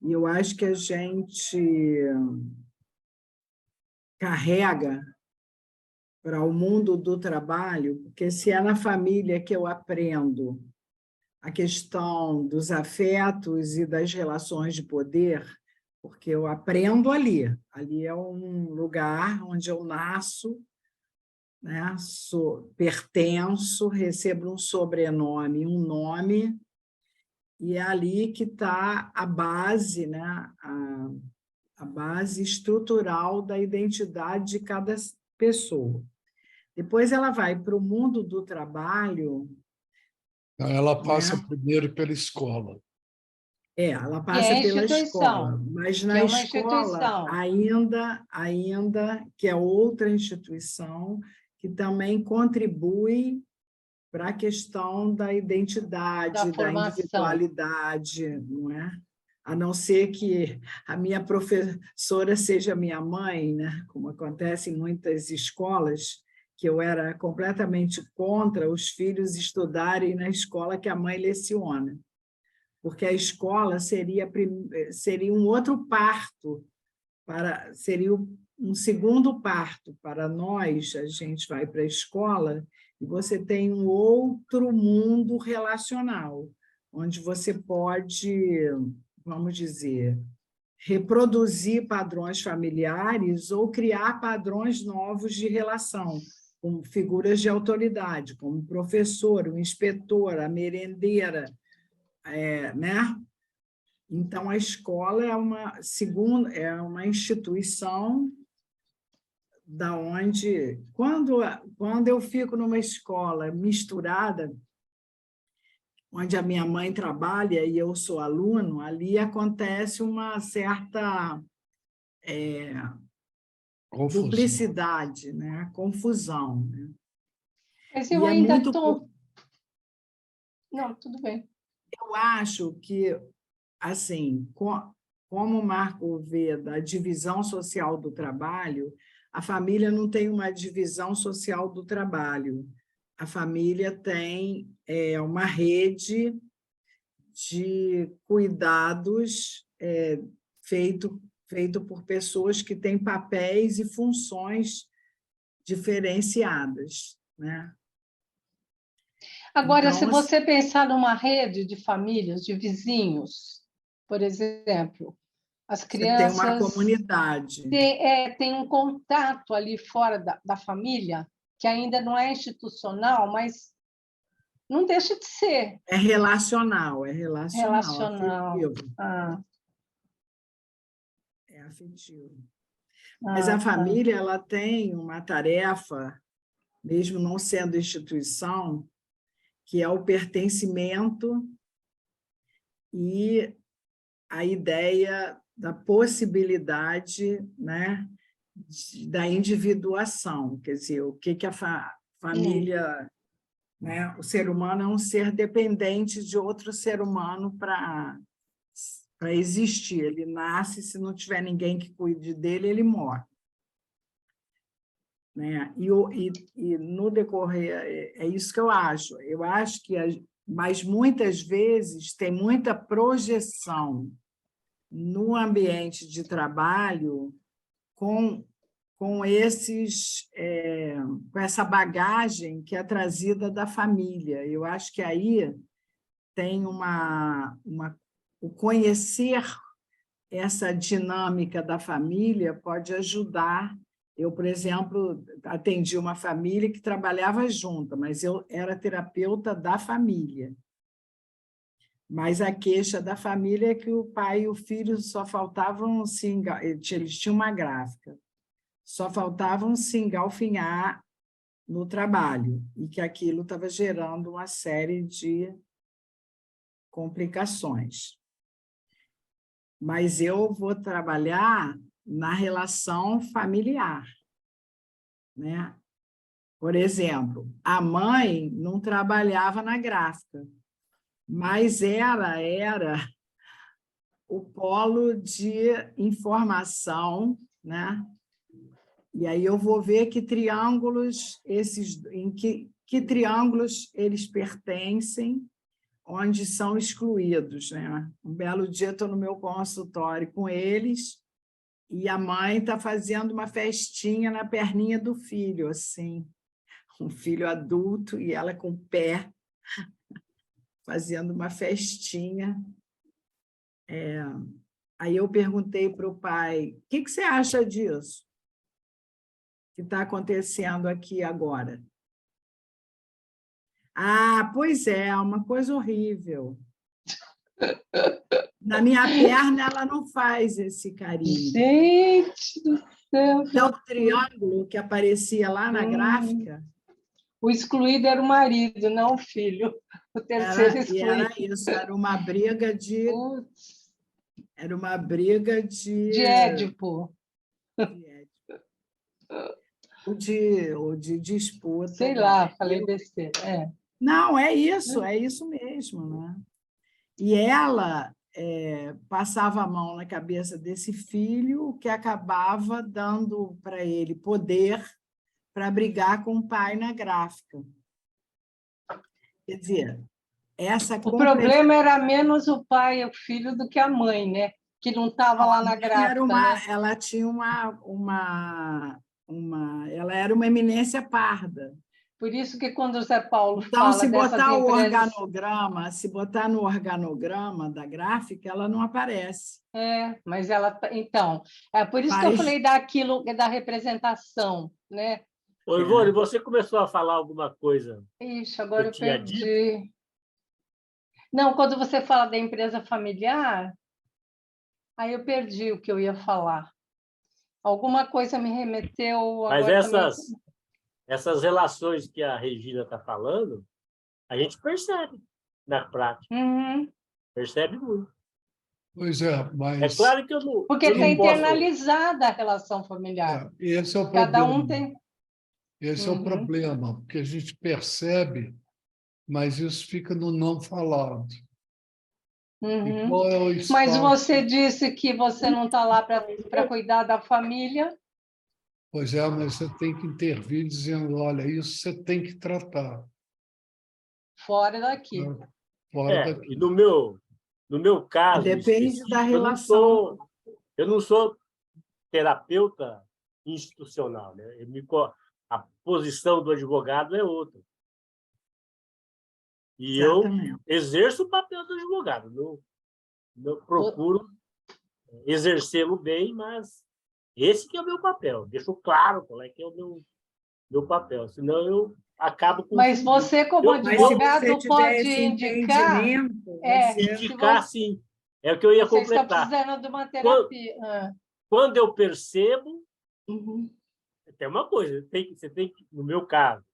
E eu acho que a gente carrega para o mundo do trabalho, porque se é na família que eu aprendo a questão dos afetos e das relações de poder, porque eu aprendo ali. Ali é um lugar onde eu nasço, né? Pertenço, recebo um sobrenome, um nome, e é ali que está a base, né? A base estrutural da identidade de cada pessoa. Depois ela vai para o mundo do trabalho. Ela passa, né? primeiro pela escola. Ela Que passa é pela escola, instituição, mas que na é uma escola instituição. ainda que é outra instituição que também contribui para a questão da identidade, Da da formação. individualidade, não é? A não ser que a minha professora seja minha mãe, né? Como acontece em muitas escolas, que eu era completamente contra os filhos estudarem na escola que a mãe leciona, porque a escola seria um outro parto, seria um segundo parto para nós. A gente vai para a escola e você tem um outro mundo relacional, onde você pode, vamos dizer, reproduzir padrões familiares ou criar padrões novos de relação, com figuras de autoridade, como o professor, o inspetor, a merendeira, né? Então, a escola é uma instituição da onde, quando eu fico numa escola misturada, onde a minha mãe trabalha e eu sou aluno, ali acontece uma certa Confusão. duplicidade, né? Confusão. Né? Mas E eu é ainda muito... estou... Não, tudo bem. Eu acho que, assim, como o Marco vê da divisão social do trabalho, a família não tem uma divisão social do trabalho. A família tem uma rede de cuidados feito por pessoas que têm papéis e funções diferenciadas, né? Agora, se Então, você pensar numa rede de famílias, de vizinhos, por exemplo, as você tem uma crianças comunidade. têm um contato ali fora da família, que ainda não é institucional, mas não deixa de ser É relacional, relacional. afetivo. É afetivo. Mas a Tá. família ela tem uma tarefa, mesmo não sendo instituição, que é o pertencimento e a ideia da possibilidade, né, da individuação. Quer dizer, o que a família... Né? O ser humano é um ser dependente de outro ser humano para existir. Ele nasce, se não tiver ninguém que cuide dele, ele morre. Né? E no decorrer, é isso que eu acho. Eu acho que, mas muitas vezes, tem muita projeção no ambiente de trabalho com essa bagagem que é trazida da família. Eu acho que aí tem o conhecer essa dinâmica da família pode ajudar. Eu, por exemplo, atendi uma família que trabalhava junta, mas eu era terapeuta da família. Mas a queixa da família é que o pai e o filho só faltavam eles tinham uma gráfica. Só faltavam se engalfinhar no trabalho, e que aquilo estava gerando uma série de complicações. Mas eu vou trabalhar na relação familiar, né? Por exemplo, a mãe não trabalhava na gráfica, mas ela era o polo de informação, né? E aí eu vou ver que triângulos em que triângulos eles pertencem, onde são excluídos, né? Um belo dia estou no meu consultório com eles e a mãe está fazendo uma festinha na perninha do filho, assim, um filho adulto e ela com o pé fazendo uma festinha. Aí eu perguntei para o pai: o que você acha disso que está acontecendo aqui agora? Ah, pois é, uma coisa horrível. Na minha perna, ela não faz esse carinho. Gente do céu! Então, o triângulo que aparecia lá na gráfica... O excluído era o marido, não o filho. O terceiro excluído. Era isso, era uma briga de... Putz. Era uma briga de... De Édipo. Ou de disputa. Sei lá, falei besteira. Não, é isso mesmo, né? E ela passava a mão na cabeça desse filho, o que acabava dando para ele poder para brigar com o pai na gráfica. Quer dizer, o problema era menos o pai e o filho do que a mãe, né? Que não estava lá na gráfica. Né? Ela tinha ela era uma eminência parda. Por isso que quando o Zé Paulo então, fala se botar dessas o empresas... organograma, se botar no organograma da gráfica, ela não aparece. Mas ela... Então, é por isso que eu falei da representação, né? Ô, Ivone, você começou a falar alguma coisa? Ixi, agora eu perdi. Não, quando você fala da empresa familiar, aí eu perdi o que eu ia falar. Alguma coisa me remeteu... Mas agora essas relações que a Regina está falando, a gente percebe na prática. Uhum. Percebe muito. Pois é, mas... É claro que eu não... Porque está internalizada a relação familiar. Esse é o Cada problema. um tem... Esse é o problema, porque a gente percebe, mas isso fica no não falado. E qual é o espaço? Mas você disse que você não está lá para cuidar da família. Pois é, mas você tem que intervir dizendo, olha, isso você tem que tratar. Fora daqui. Fora daqui. E no meu caso... Depende da relação. Eu não sou terapeuta institucional, né? A posição do advogado é outra. E Exatamente. eu exerço o papel do advogado. Eu procuro exercê-lo bem, mas esse que é o meu papel. Deixo claro qual é que é o meu papel, senão eu acabo com... Mas você, como advogado, pode indicar... Indicar, sim. É o que eu ia completar. Você está precisando de uma terapia. Quando eu percebo... Tem uma coisa, você tem que, no meu caso,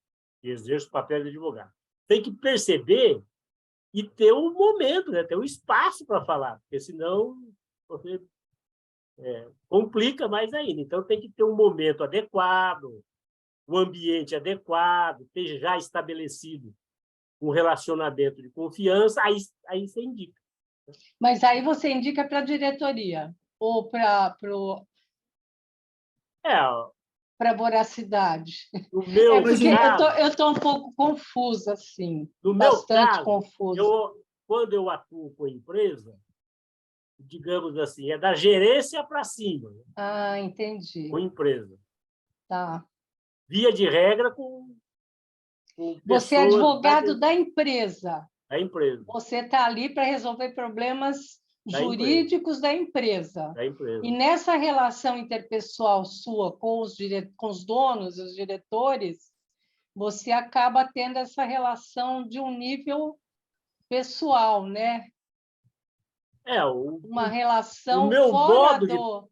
que exerço o papel de advogado, tem que perceber e ter um momento, né? Ter um espaço para falar, porque senão você complica mais ainda. Então, tem que ter um momento adequado, um ambiente adequado, ter já estabelecido um relacionamento de confiança, aí você indica. Mas aí você indica para a diretoria ou para a voracidade. Porque eu estou um pouco confusa, assim. No meu caso, confusa. Quando eu atuo com a empresa, digamos assim, é da gerência para cima. Ah, entendi. Com a empresa. Tá. Via de regra com você é advogado da empresa. Da empresa. Você está ali para resolver problemas jurídicos da empresa. Da empresa. E nessa relação interpessoal sua com os donos, os diretores, você acaba tendo essa relação de um nível pessoal, né? Uma relação fora do...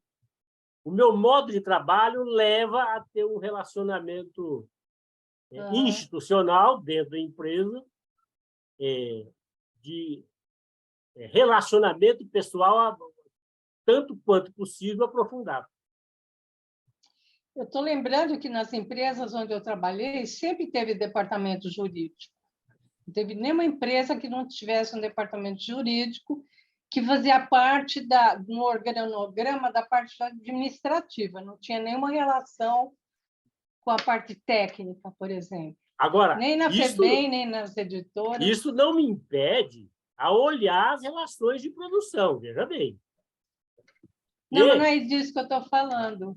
O meu modo de trabalho leva a ter um relacionamento institucional dentro da empresa, de relacionamento pessoal tanto quanto possível aprofundado. Eu estou lembrando que nas empresas onde eu trabalhei, sempre teve departamento jurídico. Não teve nenhuma empresa que não tivesse um departamento jurídico que fazia parte no organograma da parte administrativa. Não tinha nenhuma relação com a parte técnica, por exemplo. Agora, nem na FEBEM, nem nas editoras. Isso não me impede a olhar as relações de produção, veja bem. Não, mas não é disso que eu estou falando.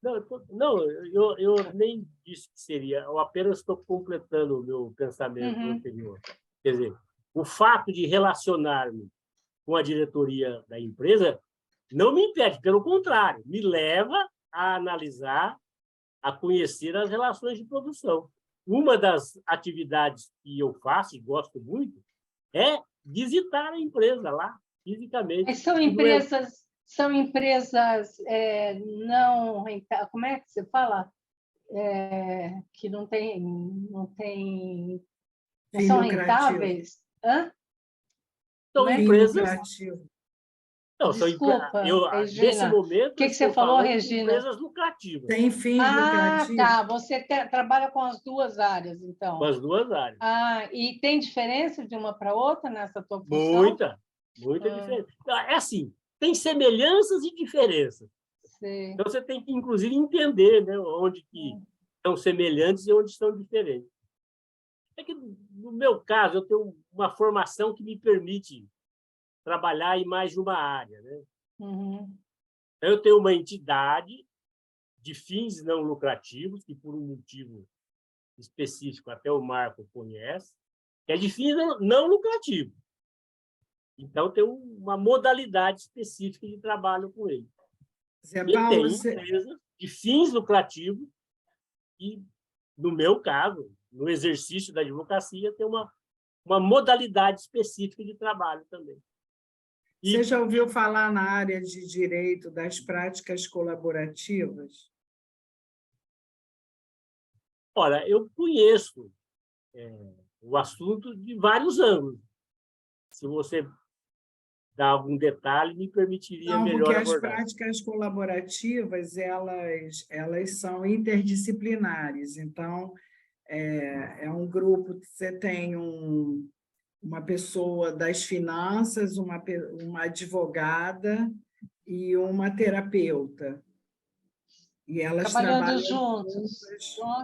Eu nem disse que seria, eu apenas estou completando o meu pensamento anterior. Quer dizer, o fato de relacionar-me com a diretoria da empresa não me impede, pelo contrário, me leva a analisar, a conhecer as relações de produção. Uma das atividades que eu faço, e gosto muito, é visitar a empresa lá, fisicamente. Mas são empresas não rentáveis, como é que você fala? Que não são rentáveis? Hã? São empresas... Não, desculpa, Regina. Nesse momento, o que você falou, Regina? Empresas lucrativas. Tem fins lucrativos. Tá. Você trabalha com as duas áreas, então. Com as duas áreas. E tem diferença de uma para outra nessa tua função? Muita diferença. É assim, tem semelhanças e diferenças. Sim. Então, você tem que, inclusive, entender, né, onde que são semelhantes e onde são diferentes. É que, no meu caso, eu tenho uma formação que me permite trabalhar em mais de uma área, né? Eu tenho uma entidade de fins não lucrativos, que por um motivo específico até o Marco conhece, que é de fins não lucrativos. Então, tem uma modalidade específica de trabalho com ele. Zé Paulo, e tem empresas de fins lucrativos e, no meu caso, no exercício da advocacia, tem uma modalidade específica de trabalho também. Você já ouviu falar na área de direito das práticas colaborativas? Olha, eu conheço o assunto de vários ângulos. Se você dar algum detalhe, me permitiria melhor abordar. Porque as práticas colaborativas elas são interdisciplinares. Então, é um grupo que você tem uma pessoa das finanças, uma advogada e uma terapeuta. E elas trabalhando juntos.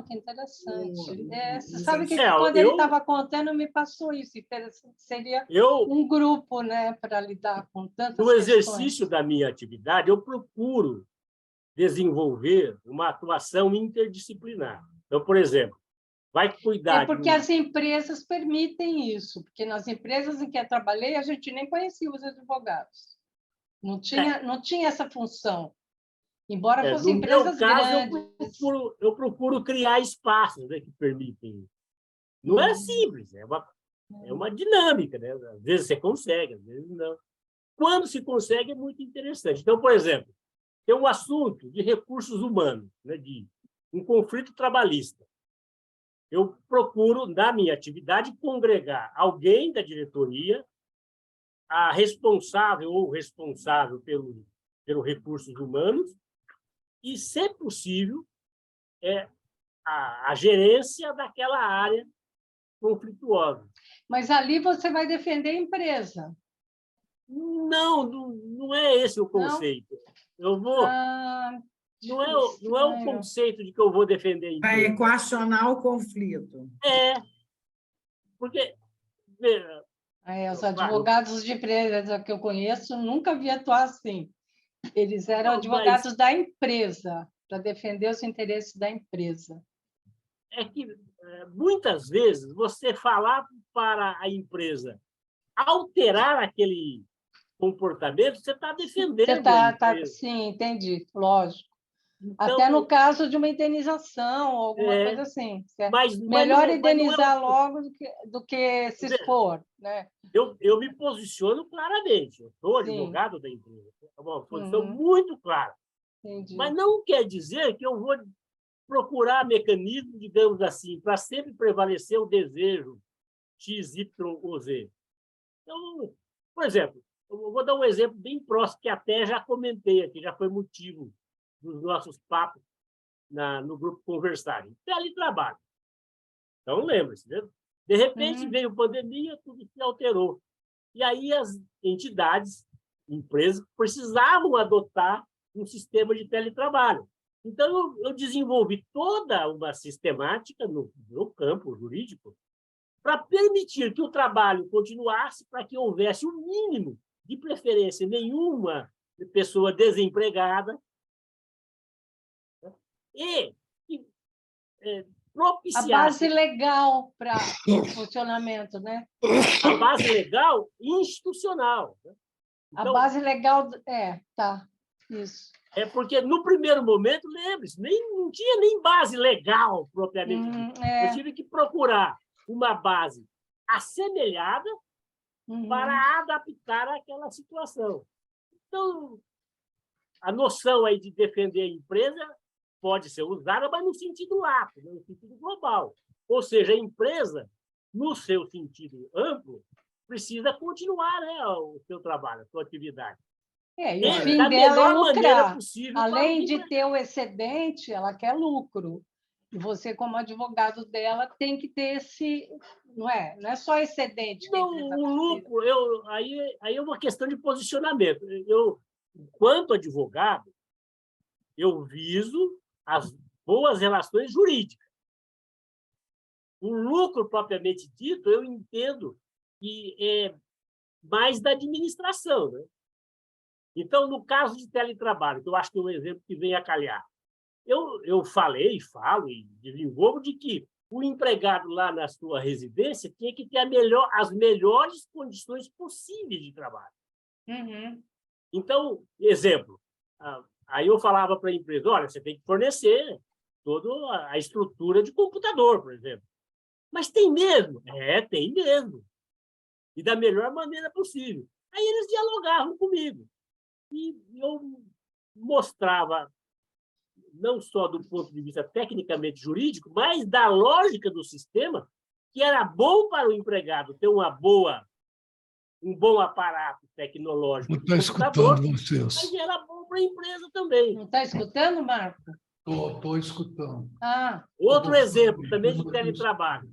Que interessante. Você sabe que quando ele estava contando, me passou isso. Seria um grupo, né, para lidar com tantas questões. No exercício da minha atividade, eu procuro desenvolver uma atuação interdisciplinar. Então, por exemplo, vai cuidar... porque as empresas permitem isso, porque nas empresas em que eu trabalhei, a gente nem conhecia os advogados. Não tinha essa função. Embora fossem empresas grandes. Eu procuro criar espaços, né, que permitem. Não é simples, é uma dinâmica, né? Às vezes você consegue, às vezes não. Quando se consegue, é muito interessante. Então, por exemplo, tem um assunto de recursos humanos, né, de um conflito trabalhista. Eu procuro, na minha atividade, congregar alguém da diretoria, a responsável ou responsável pelo recursos humanos, e, se possível, a gerência daquela área conflituosa. Mas ali você vai defender a empresa. Não é esse o conceito. Não? Eu vou... não é o conceito de que eu vou defender a empresa. Vai equacionar o conflito. Porque... os advogados de empresa que eu conheço nunca vi atuar assim. Eles eram advogados da empresa, para defender os interesses da empresa. É que, muitas vezes, você falar para a empresa alterar aquele comportamento, você está defendendo a empresa. Sim, entendi, lógico. Então, até no caso de uma indenização, ou alguma coisa assim. Melhor indenizar logo do que se expor. Né? Eu me posiciono claramente. Eu sou advogado da empresa. É uma posição muito clara. Entendi. Mas não quer dizer que eu vou procurar mecanismos, digamos assim, para sempre prevalecer o desejo X, Y ou Z. Então, por exemplo, eu vou dar um exemplo bem próximo, que até já comentei aqui, já foi motivo dos nossos papos no grupo Conversar, teletrabalho. Então, lembre-se, né? De repente, veio pandemia, tudo se alterou. E aí as entidades, empresas, precisavam adotar um sistema de teletrabalho. Então, eu desenvolvi toda uma sistemática no campo jurídico para permitir que o trabalho continuasse, para que houvesse o mínimo, de preferência, nenhuma pessoa desempregada, e propiciasse... A base legal para o funcionamento, né? A base legal institucional. Né? Então, a base legal... tá, isso. É porque, no primeiro momento, lembre-se, não tinha nem base legal, propriamente dita. Eu tive que procurar uma base assemelhada para adaptar àquela situação. Então, a noção aí de defender a empresa pode ser usada, mas no sentido lato, no sentido global. Ou seja, a empresa, no seu sentido amplo, precisa continuar, né, o seu trabalho, a sua atividade. E o fim dela é lucrar. Possível, além de ter o excedente, ela quer lucro. E você, como advogado dela, tem que ter esse... Não é só excedente. Não, o lucro... Aí é uma questão de posicionamento. Enquanto advogado, eu viso as boas relações jurídicas. O lucro, propriamente dito, eu entendo que é mais da administração, né? Então, no caso de teletrabalho, que eu acho que é um exemplo que vem a calhar, eu falei, falo e desenvolvo de que o empregado lá na sua residência tinha que ter as melhores condições possíveis de trabalho. Então, exemplo, aí eu falava para a empresa, olha, você tem que fornecer toda a estrutura de computador, por exemplo. Mas tem mesmo? Tem mesmo. E da melhor maneira possível. Aí eles dialogavam comigo. E eu mostrava, não só do ponto de vista tecnicamente jurídico, mas da lógica do sistema, que era bom para o empregado ter um bom aparato tecnológico. Não estou escutando vocês. Mas era bom para a empresa também. Não está escutando, Marco? Estou escutando. Outro exemplo também de teletrabalho.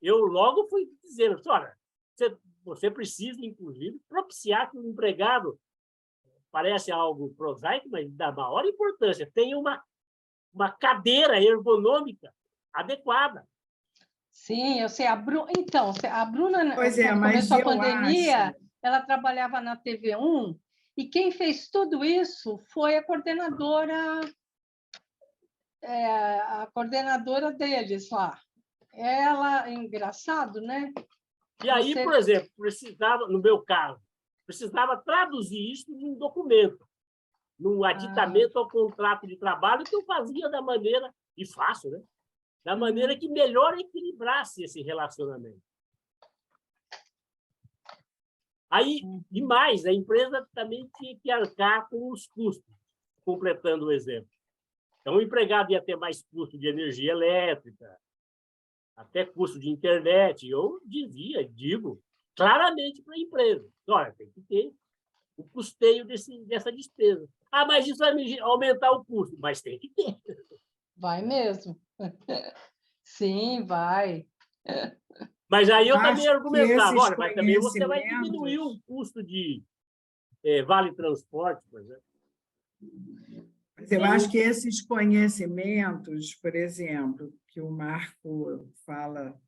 Eu logo fui dizendo, olha, você precisa, inclusive, propiciar que o empregado, parece algo prosaico, mas da maior importância, tenha uma cadeira ergonômica adequada. Sim, eu sei. Então, a Bruna, Pois quando mas começou a pandemia, ela trabalhava na TV1, e quem fez tudo isso foi a coordenadora deles lá. Ela, engraçado, né? E aí, por exemplo, precisava, no meu caso, precisava traduzir isso num documento, num aditamento ao contrato de trabalho, que eu fazia da maneira, e faço, né? Da maneira que melhor equilibrasse esse relacionamento. Aí, e mais, a empresa também tinha que arcar com os custos, completando o exemplo. Então, o empregado ia ter mais custo de energia elétrica, até custo de internet. Eu digo claramente para a empresa, olha, tem que ter o custeio dessa despesa. Mas isso vai aumentar o custo, mas tem que ter. Vai mesmo. Sim, vai. Mas aí eu também argumentava, olha, mas também você vai diminuir o custo de vale-transporte, por exemplo. Mas eu acho que esses conhecimentos, por exemplo, que o Marco fala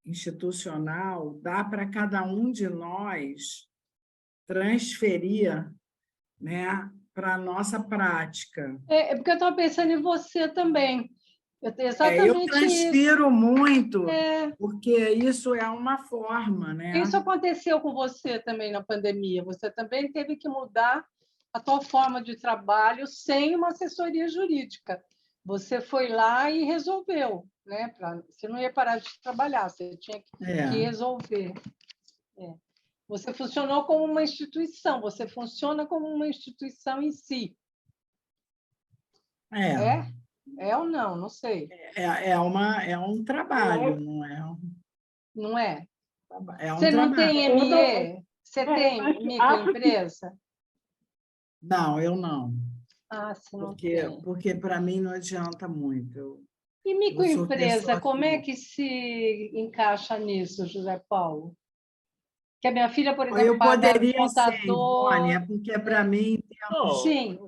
institucional, dá para cada um de nós transferir, né, para a nossa prática. Porque eu estava pensando em você também. Eu transfiro isso. muito, porque isso é uma forma, né? Isso aconteceu com você também na pandemia. Você também teve que mudar a tua forma de trabalho sem uma assessoria jurídica. Você foi lá e resolveu, né? Você não ia parar de trabalhar, você tinha que resolver. Você funcionou como uma instituição, você funciona como uma instituição em si. É ou não? Não sei. É um trabalho, não é? Não é? É um você não trabalho. tem ME? Você tem microempresa? Não, eu não. Ah, se não tem. Porque para mim não adianta muito. E Eu sou microempresa, pessoa como é física. que se encaixa nisso, José Paulo? Que a minha filha, por exemplo, Eu paga poderia ser, Ivone, contador. porque para mim, em termos Não, Sim,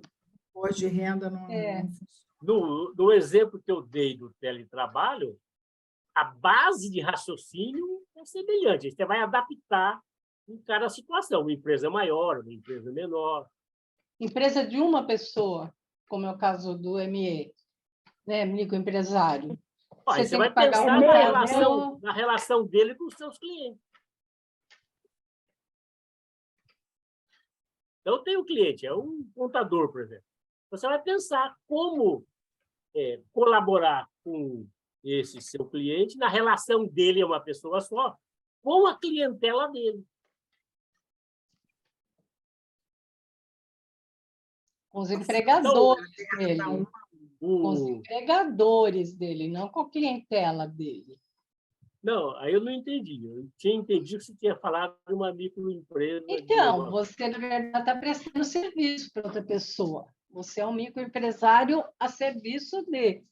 hoje de renda, não é. funciona. no exemplo que eu dei do teletrabalho, a base de raciocínio é semelhante. Você vai adaptar em cada situação. Uma empresa maior, uma empresa menor. Empresa de uma pessoa, como é o caso do ME, né, microempresário. Aí Você você tem que vai pagar pensar o contador. na relação dele com os seus clientes. Então, eu tenho um cliente, é um contador, por exemplo. Você vai pensar como colaborar com esse seu cliente na relação dele, é uma pessoa só, com a clientela dele. Com os Então, empregadores cada dele, um. com os empregadores dele, não com a clientela dele. Não, aí eu não entendi. Eu tinha entendido que você tinha falado de uma microempresa. Então, você, na verdade, está prestando serviço para outra pessoa. Você é um microempresário a serviço dele.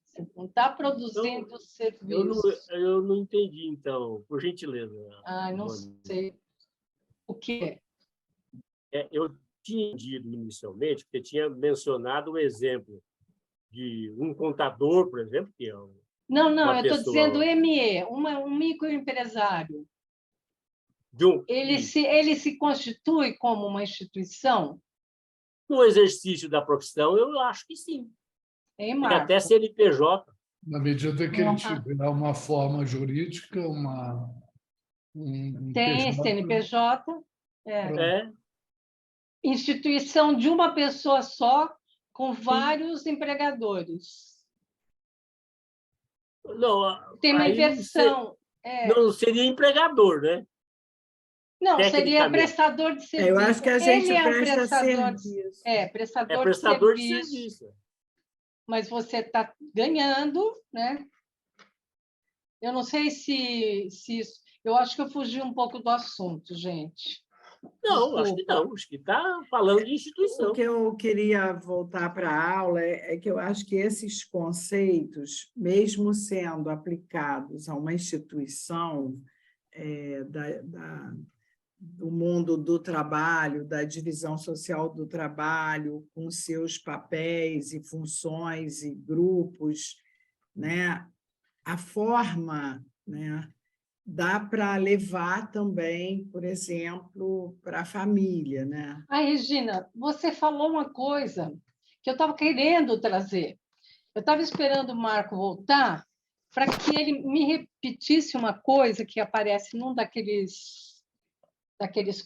Você não está produzindo Então, serviço. eu não entendi, então, por gentileza. Ah, não Ivone. sei. O quê? Eu tinha entendido inicialmente, porque tinha mencionado o exemplo de um contador, por exemplo, que é Não, uma eu estou dizendo pessoa ME, um microempresário. de um, Ele se constitui como uma instituição? no exercício da profissão, eu acho que sim. Hein, Tem até Marco? CNPJ. Na medida que ele tiver uma forma jurídica, um Tem PJ, CNPJ, É. instituição de uma pessoa só, com vários empregadores. Não, Tem uma aí inversão. não seria empregador, né? Não, seria Tecnicamente. prestador de Eu acho serviço. que a Ele gente é um presta prestador serviço. É prestador de prestador de serviço, serviço. mas você está ganhando, né? Eu não sei se isso. Eu acho que eu fugi um pouco do assunto, gente. Não, acho que Desculpa. não. Acho que está falando de O instituição. que eu queria voltar para a aula é que eu acho que esses conceitos, mesmo sendo aplicados a uma instituição do mundo do trabalho, da divisão social do trabalho, com seus papéis e funções e grupos, né? A forma, né? Dá para levar também, por exemplo, para a família, né? Regina, você falou uma coisa que eu estava querendo trazer. Eu estava esperando o Marco voltar para que ele me repetisse uma coisa que aparece num daqueles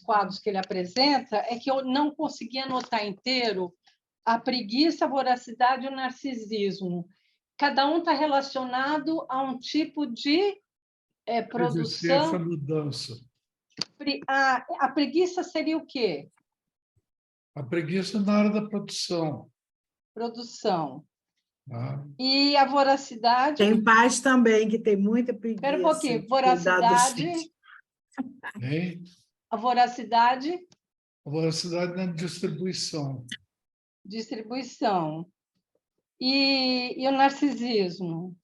quadros que ele apresenta, é que eu não conseguia anotar inteiro a preguiça, a voracidade e o narcisismo. Cada um está relacionado a um tipo de existir essa produção. mudança. A preguiça seria o quê? A preguiça na área da produção. Produção. Tá? E a voracidade? Tem pais também que tem muita preguiça. Espera um pouquinho. de cuidar dos Voracidade. filhos. Hein? A voracidade. A velocidade na distribuição. Distribuição. E o narcisismo?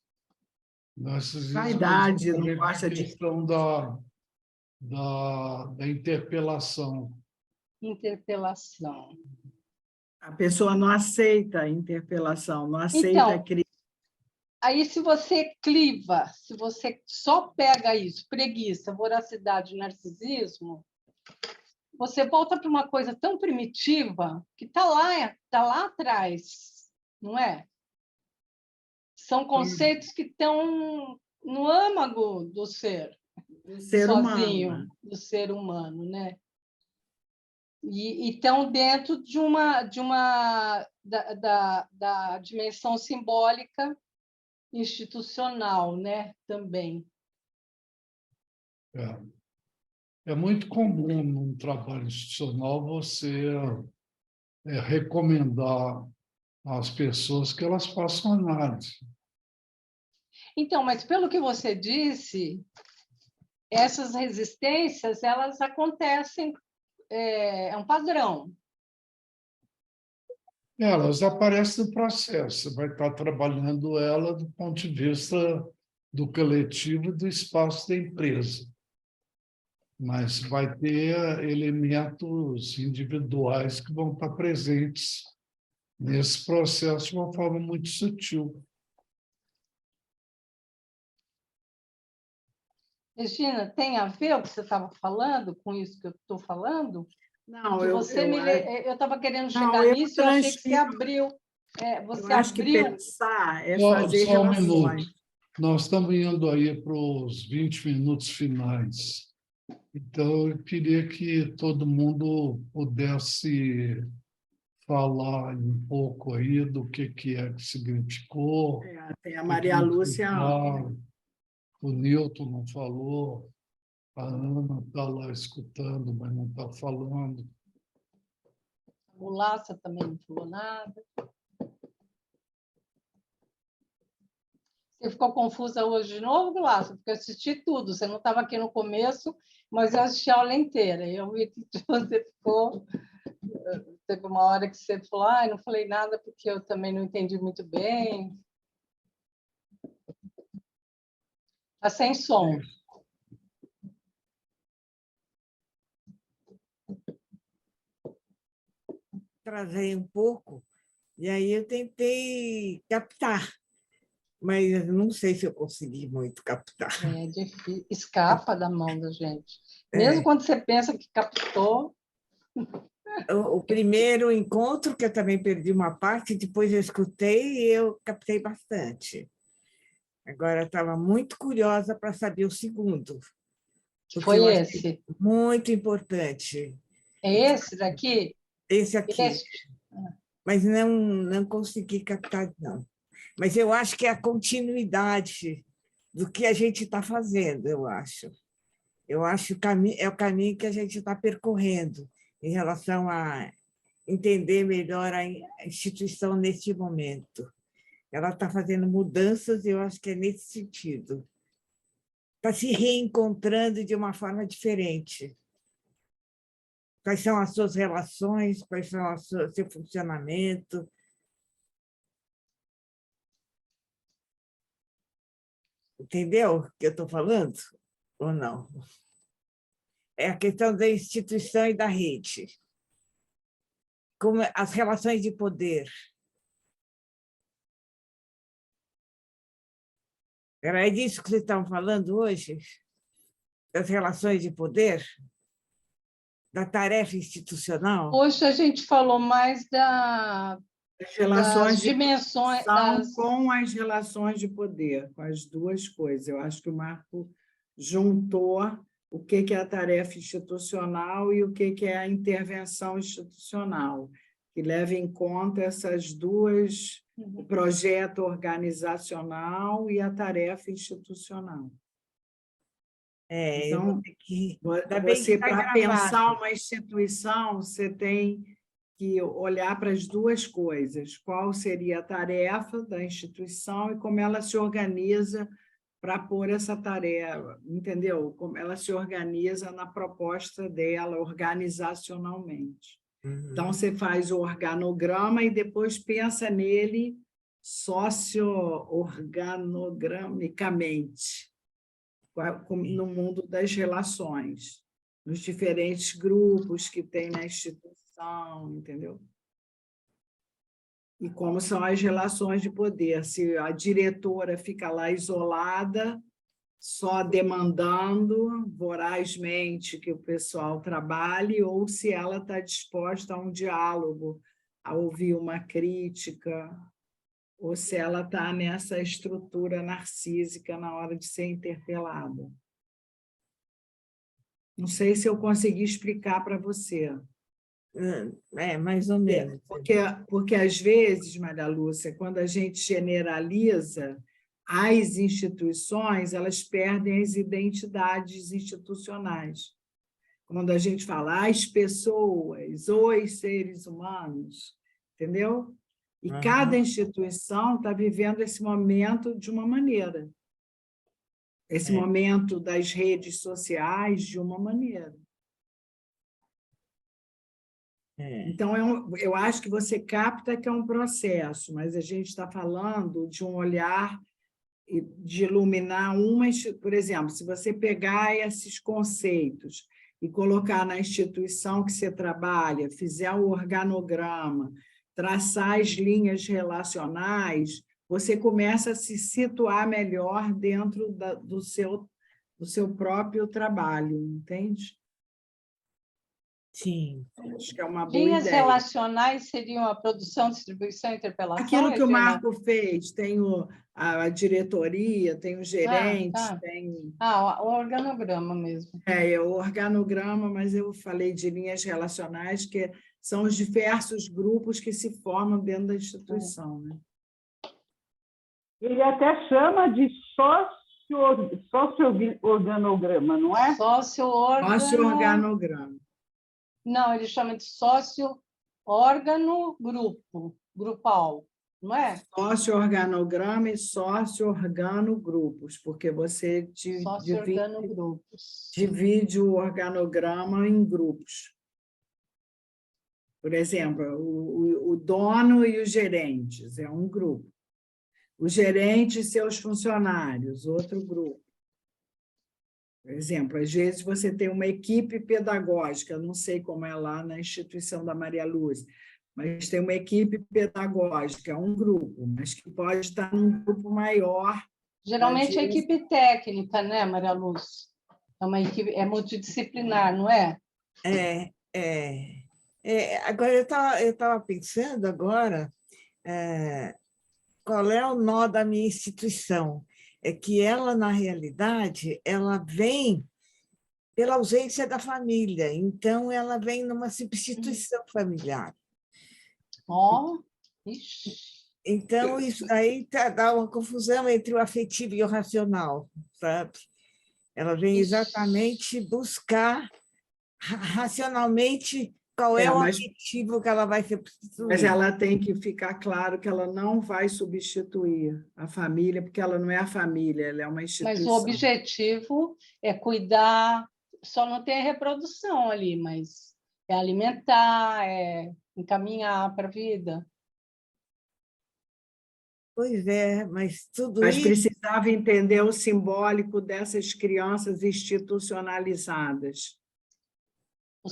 Narcisismo Vaidade, não exatamente gosta a de... questão da interpelação. Interpelação. A pessoa não aceita a interpelação, não aceita a Então, crítica. aí, se você cliva, se você só pega isso, preguiça, voracidade e narcisismo, você volta para uma coisa tão primitiva que está lá atrás, não é? São conceitos que estão no âmago do ser, Do ser sozinho, humano. do ser humano, né? E estão dentro da dimensão simbólica institucional, né? Também. É muito comum num trabalho institucional você recomendar às pessoas que elas façam análise. Então, mas pelo que você disse, essas resistências elas acontecem, é um padrão. Elas aparecem no processo, você vai estar trabalhando ela do ponto de vista do coletivo e do espaço da empresa. Mas vai ter elementos individuais que vão estar presentes nesse processo de uma forma muito sutil. Regina, tem a ver o que você estava falando com isso que eu estou falando? Não, Que eu estava querendo não, chegar eu nisso e eu achei que você transfiro. abriu. Eu Você acho que abriu. pensar é fazer Só um minuto. relações. Nós estamos indo aí para os 20 minutos finais. Então, eu queria que todo mundo pudesse falar um pouco aí do que é que significou, Tem a o que Maria não Lúcia. ficou claro. O Newton não falou, a Ana está lá escutando, mas não está falando. O Laça também não falou nada. Você ficou confusa hoje de novo, Laça? Porque eu assisti tudo. Você não estava aqui no começo, mas eu assisti a aula inteira. Eu vi que você ficou... Teve uma hora que você falou, não falei nada porque eu também não entendi muito bem. Está sem som. Travei um pouco, e aí eu tentei captar, mas não sei se eu consegui muito captar. É difícil, escapa da mão da gente. Mesmo quando você pensa que captou. O primeiro encontro, que eu também perdi uma parte, depois eu escutei e eu captei bastante. Agora, eu estava muito curiosa para saber o segundo. Foi esse? Muito importante. É esse daqui? Esse aqui. Esse. Mas não consegui captar, não. Mas eu acho que é a continuidade do que a gente está fazendo, eu acho. Eu acho que é o caminho que a gente está percorrendo em relação a entender melhor a instituição neste momento. Ela está fazendo mudanças e eu acho que é nesse sentido. Está se reencontrando de uma forma diferente. Quais são as suas relações, quais são o seu funcionamento. Entendeu o que eu estou falando? Ou não? É a questão da instituição e da rede. Como as relações de poder. Era disso que vocês estavam falando hoje? Das relações de poder? Da tarefa institucional? Hoje a gente falou mais das relações dimensões com as relações de poder, com as duas coisas. Eu acho que o Marco juntou o que é a tarefa institucional e o que é a intervenção institucional, que leva em conta essas duas, o projeto organizacional e a tarefa institucional. Então, você, para pensar uma instituição, você tem que olhar para as duas coisas. Qual seria a tarefa da instituição e como ela se organiza para pôr essa tarefa, entendeu? Como ela se organiza na proposta dela, organizacionalmente. Então, você faz o organograma e depois pensa nele socio-organogramicamente, no mundo das relações, nos diferentes grupos que tem na instituição, entendeu? E como são as relações de poder. Se a diretora fica lá isolada, só demandando vorazmente que o pessoal trabalhe, ou se ela está disposta a um diálogo, a ouvir uma crítica, ou se ela está nessa estrutura narcísica na hora de ser interpelada. Não sei se eu consegui explicar para você. Mais ou menos. Porque às vezes, Maria Lúcia, quando a gente generaliza, as instituições elas perdem as identidades institucionais. Quando a gente fala as pessoas, os seres humanos, entendeu? E cada instituição está vivendo esse momento de uma maneira. Esse momento das redes sociais de uma maneira. Então, eu acho que você capta que é um processo, mas a gente está falando de um olhar de iluminar por exemplo, se você pegar esses conceitos e colocar na instituição que você trabalha, fizer o organograma, traçar as linhas relacionais, você começa a se situar melhor dentro do seu próprio trabalho, entende? Sim. Acho que é uma boa Linhas ideia. relacionais seriam a produção, distribuição e interpelação? Aquilo que o Regina? Marco fez, tem a diretoria, tem o gerente, tá. tem O organograma mesmo. o organograma, mas eu falei de linhas relacionais, que são os diversos grupos que se formam dentro da instituição. Né? Ele até chama de sócio-organograma, não é? Sócio-organograma. Não, ele chama de sócio-órgano-grupo, grupal, não é? Sócio-organograma e sócio-organo-grupos, porque você Sócio-organo-grupos. divide o organograma em grupos. Por exemplo, o dono e os gerentes é um grupo. O gerente e seus funcionários, outro grupo. Por exemplo, às vezes você tem uma equipe pedagógica, não sei como é lá na instituição da Maria Lúcia, mas tem uma equipe pedagógica, um grupo, mas que pode estar num grupo maior. Geralmente é equipe técnica, né, Maria Lúcia? É uma equipe, é multidisciplinar, não é? Agora, eu estava pensando agora qual é o nó da minha instituição. É que ela, na realidade, ela vem pela ausência da família, então ela vem numa substituição familiar. Então, isso daí dá uma confusão entre o afetivo e o racional, sabe? Ela vem exatamente buscar racionalmente qual é o objetivo que ela vai substituir. Mas ela tem que ficar claro que ela não vai substituir a família, porque ela não é a família, ela é uma instituição. Mas o objetivo é cuidar, só não tem a reprodução ali, mas é alimentar, é encaminhar para a vida. Pois é, mas tudo Mas isso... precisava entender o simbólico dessas crianças institucionalizadas.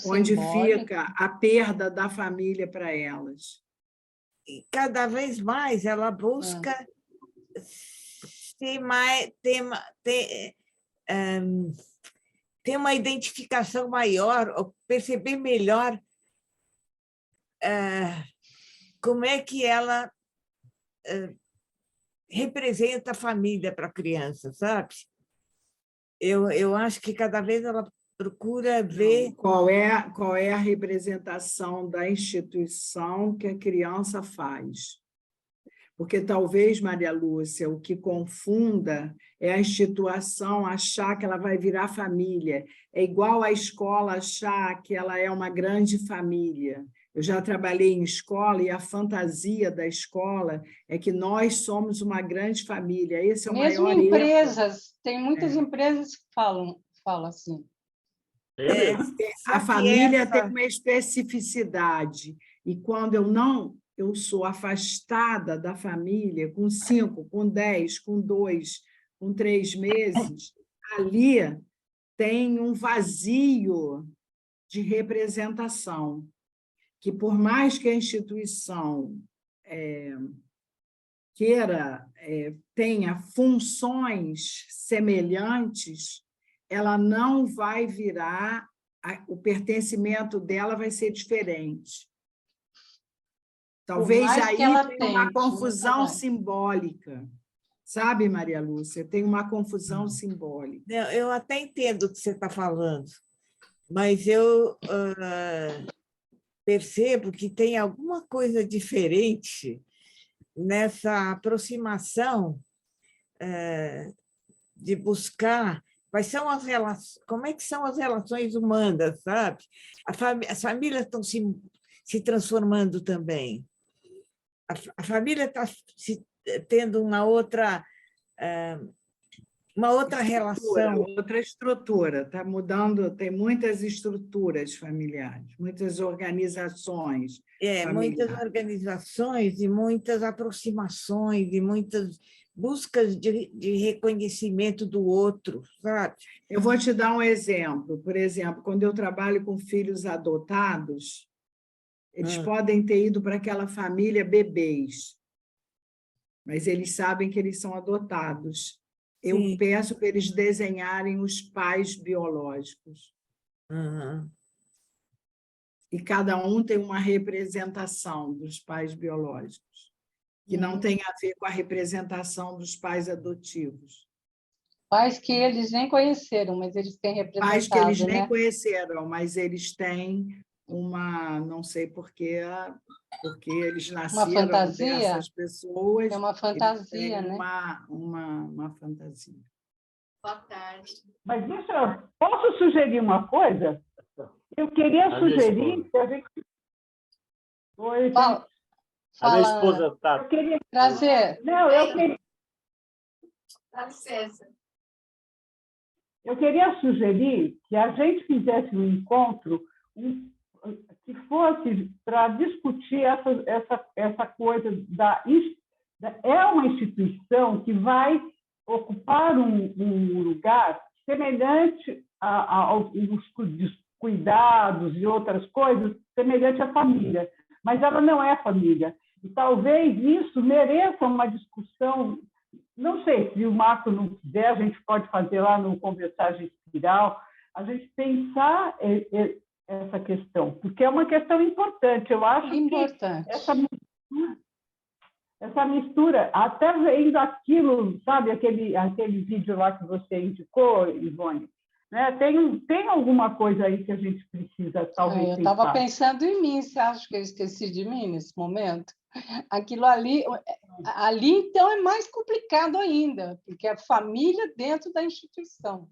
Onde fica a perda da família para elas. E cada vez mais ela busca ter uma identificação maior, perceber melhor como é que ela representa a família para a criança, sabe? Eu acho que cada vez ela procura ver... Qual é a representação da instituição que a criança faz. Porque talvez, Maria Lúcia, o que confunda é a instituição achar que ela vai virar família. É igual a escola achar que ela é uma grande família. Eu já trabalhei em escola e a fantasia da escola é que nós somos uma grande família. Esse é o mesmo maior empresas, erro. Tem muitas empresas que falam assim. A família tem uma especificidade, e quando eu sou afastada da família, com 5, com 10, com 2, com 3 meses, ali tem um vazio de representação, que por mais que a instituição tenha funções semelhantes, ela não vai virar, o pertencimento dela vai ser diferente. Talvez aí tenha uma confusão simbólica. Sabe, Maria Lúcia? Tem uma confusão simbólica. Eu até entendo o que você está falando, mas eu percebo que tem alguma coisa diferente nessa aproximação de buscar quais são as relações, como é que são as relações humanas, sabe? As famílias estão se transformando também. A família está tendo uma outra Uma outra relação. Outra estrutura, está mudando, tem muitas estruturas familiares, muitas organizações Muitas familiares. organizações e muitas aproximações e muitas buscas de reconhecimento do outro, sabe? Eu vou te dar um exemplo. Por exemplo, quando eu trabalho com filhos adotados, eles podem ter ido para aquela família bebês, mas eles sabem que eles são adotados. Eu Sim. peço para eles desenharem os pais biológicos. Uhum. E cada um tem uma representação dos pais biológicos, que não tem a ver com a representação dos pais adotivos. Pais que eles nem conheceram, mas eles têm representado, Pais que eles nem né? conheceram, mas eles têm uma, não sei porquê, porque eles nasceram fantasia? dessas pessoas. É uma fantasia, eles têm né? uma fantasia. Boa tarde. Mas isso, posso sugerir uma coisa? Eu queria sugerir que a gente... Oi, Fala, A minha fala, esposa eu está... queria... Prazer. Não, eu queria... Dá licença. Eu queria sugerir que a gente fizesse um encontro que fosse para discutir essa coisa é uma instituição que vai ocupar um lugar semelhante aos cuidados e outras coisas, semelhante à família, mas ela não é família. E talvez isso mereça uma discussão. Não sei, se o Marco não quiser, a gente pode fazer lá no Conversagem Espiral, a gente pensar essa questão, porque é uma questão importante. Eu acho Importante. que essa mistura, até vendo aquilo, sabe, aquele vídeo lá que você indicou, Ivone, né? Tem alguma coisa aí que a gente precisa, talvez, Eu estava pensando em mim, você acha que eu esqueci de mim nesse momento? Aquilo ali, então, é mais complicado ainda, porque é família dentro da instituição.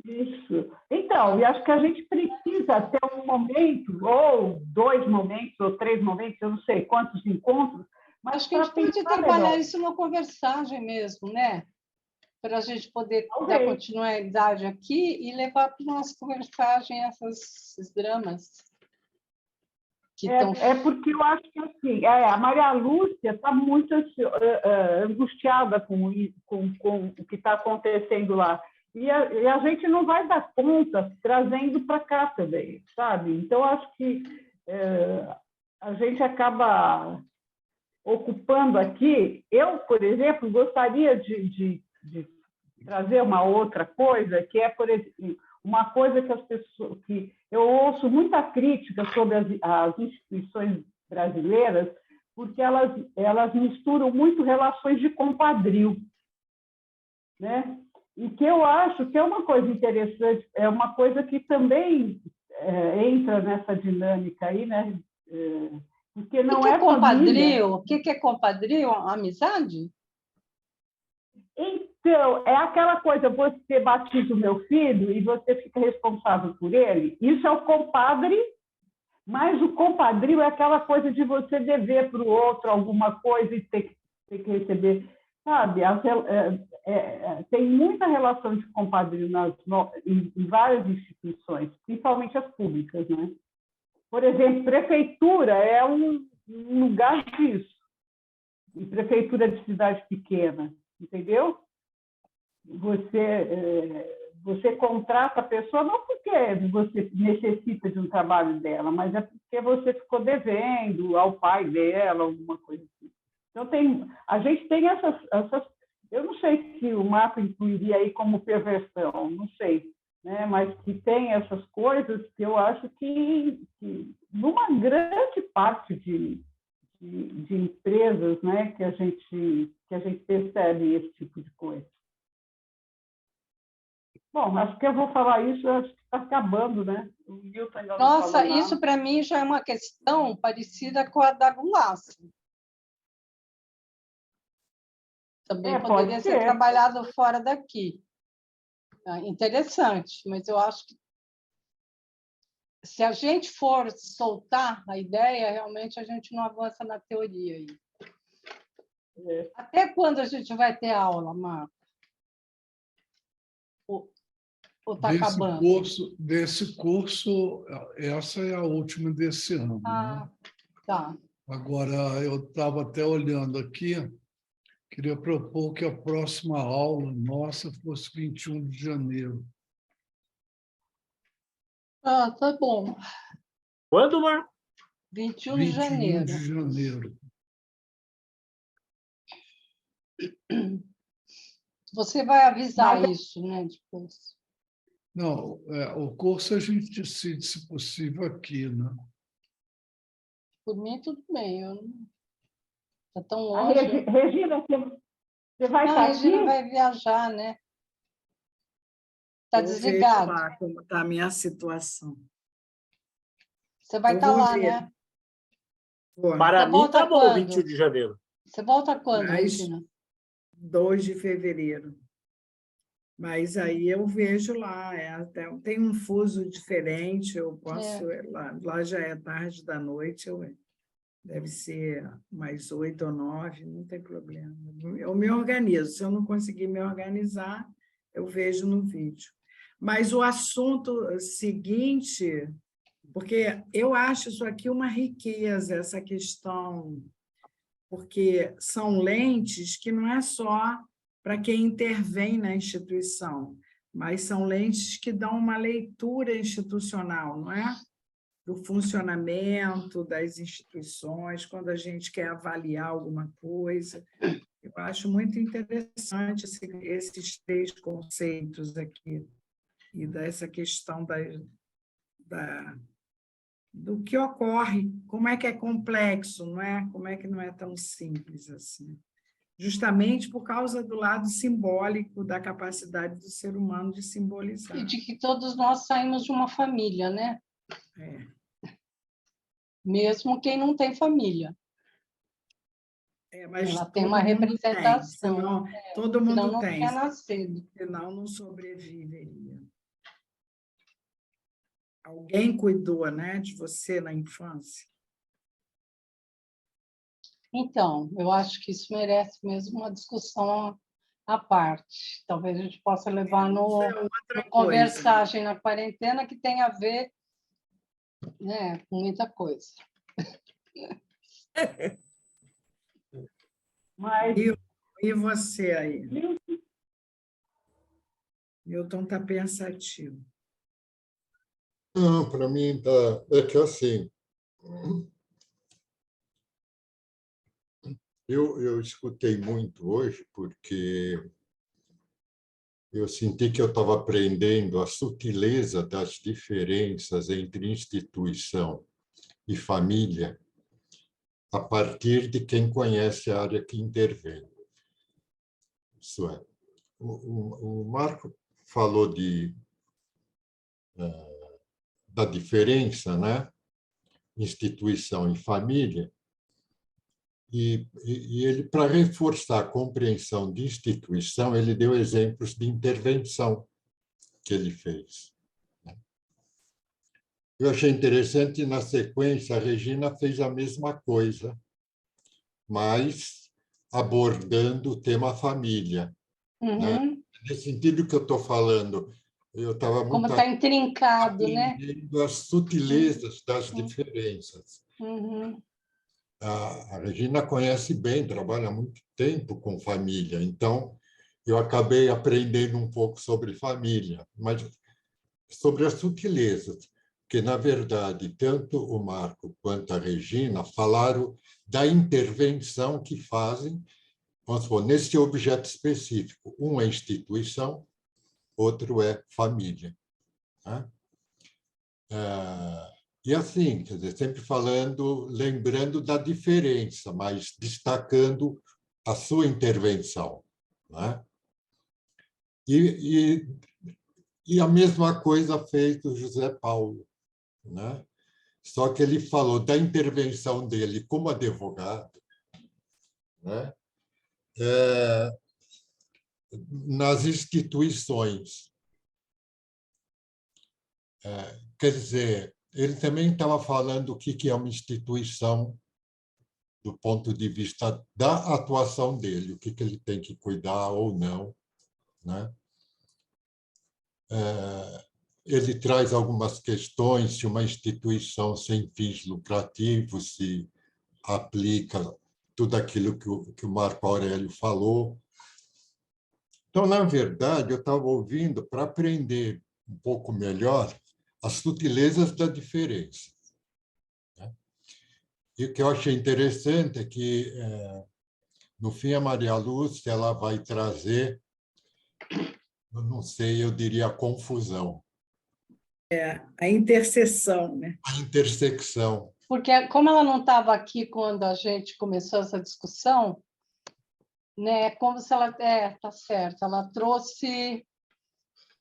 Isso. Então, e acho que a gente precisa ter um momento, ou 2 momentos, ou 3 momentos, eu não sei quantos encontros, mas acho que a gente pode trabalhar melhor. isso numa conversagem mesmo, né? Para a gente poder Talvez. dar continuidade aqui e levar para a nossa conversagem esses dramas. É porque eu acho que assim, a Maria Lúcia está muito angustiada com o que está acontecendo lá. E a gente não vai dar conta trazendo para cá também, sabe? Então, acho que a gente acaba ocupando aqui. Eu, por exemplo, gostaria de trazer uma outra coisa, que é, por exemplo, uma coisa que as pessoas... que eu ouço muita crítica sobre as instituições brasileiras, porque elas misturam muito relações de compadrio, né? E que eu acho que é uma coisa interessante, é uma coisa que também entra nessa dinâmica aí, né? Porque não é compadrio? O que é compadrio? Amizade? Então, é aquela coisa, você batiza o meu filho e você fica responsável por ele. Isso é o compadre, mas o compadrio é aquela coisa de você dever para o outro alguma coisa e ter que receber. Sabe, tem muita relação de compadrio em várias instituições, principalmente as públicas, né? Por exemplo, prefeitura é um lugar disso, e prefeitura de cidade pequena, entendeu? Você contrata a pessoa não porque você necessita de um trabalho dela, mas é porque você ficou devendo ao pai dela, alguma coisa assim. Então, a gente tem essas... Eu não sei se o Marco incluiria aí como perversão, não sei, né? Mas que tem essas coisas que eu acho que numa grande parte de empresas, né, que a gente percebe esse tipo de coisa. Bom, acho que eu vou falar isso, acho que está acabando, né? O Milton ainda não Nossa, falou nada. isso para mim já é uma questão parecida com a da Gulaça. Também poderia ser trabalhado fora daqui. Interessante, mas eu acho que se a gente for soltar a ideia, realmente a gente não avança na teoria aí. Até quando a gente vai ter aula, Marco? Ou está acabando? Desse curso, essa é a última desse ano. Ah, tá. Agora, eu estava até olhando aqui, queria propor que a próxima aula nossa fosse 21 de janeiro. Ah, tá bom. Quando, Marco? 21 de 21 janeiro. de janeiro. Você vai avisar isso, né, depois. Não, o curso a gente decide, se possível, aqui, né? Por mim, tudo bem. Está tão A longe. Regina, você vai Não, estar a Regina aqui? vai viajar, né? Está Eu vejo desligado. lá como está a minha situação. Você vai Eu estar vou lá, ver. né? Vou. Para Você mim, volta tá bom, quando? 21 de janeiro. Você volta quando, Mas Regina? 2 de fevereiro. Mas aí eu vejo lá, tem um fuso diferente, eu posso... Lá já é tarde da noite, deve ser mais 8 ou 9, não tem problema. Eu me organizo. Se eu não conseguir me organizar, eu vejo no vídeo. Mas o assunto seguinte, porque eu acho isso aqui uma riqueza, essa questão, porque são lentes que não é só para quem intervém na instituição, mas são lentes que dão uma leitura institucional, não é? Do funcionamento das instituições, quando a gente quer avaliar alguma coisa. Eu acho muito interessante esses 3 conceitos aqui, e dessa questão do que ocorre, como é que é complexo, não é? Como é que não é tão simples assim. Justamente por causa do lado simbólico da capacidade do ser humano de simbolizar. E de que todos nós saímos de uma família, né? Mesmo quem não tem família. Mas ela tem uma representação. Senão, todo mundo senão não tem. tinha nascido. Senão não sobreviveria. Alguém cuidou, né, de você na infância? Então, eu acho que isso merece mesmo uma discussão à parte. Talvez a gente possa levar no Conversagem na Quarentena, que tem a ver, né, com muita coisa. Mas... E você aí? Milton está pensativo. Não, para mim é que assim, eu escutei muito hoje porque eu senti que eu estava aprendendo a sutileza das diferenças entre instituição e família a partir de quem conhece a área que intervém. Isso é, o Marco falou da diferença, né? Instituição e família, e ele, para reforçar a compreensão de instituição, ele deu exemplos de intervenção que ele fez. Eu achei interessante, na sequência, a Regina fez a mesma coisa, mas abordando o tema família. Uhum. Né? Nesse sentido que eu estou falando, eu estava muito... Como está intrincado, né? As sutilezas das diferenças. Uhum. A Regina conhece bem, trabalha há muito tempo com família, então eu acabei aprendendo um pouco sobre família, mas sobre as sutilezas, que, na verdade, tanto o Marco quanto a Regina falaram da intervenção que fazem, vamos supor, nesse objeto específico. Um é instituição, outro é família. Né? E assim, quer dizer, sempre falando, lembrando da diferença, mas destacando a sua intervenção. Né? E a mesma coisa fez o José Paulo. Né? Só que ele falou da intervenção dele como advogado, né? Nas instituições. Quer dizer, ele também estava falando o que é uma instituição do ponto de vista da atuação dele, o que ele tem que cuidar ou não. Né? Ele traz algumas questões se uma instituição sem fins lucrativos se aplica tudo aquilo que o Marco Aurélio falou. Então, na verdade, eu estava ouvindo para aprender um pouco melhor as sutilezas da diferença. E o que eu achei interessante é que, no fim, a Maria Lúcia ela vai trazer, eu não sei, eu diria a confusão. A interseção, né? A intersecção. Porque, como ela não estava aqui quando a gente começou essa discussão, né, como se ela... tá certo, ela trouxe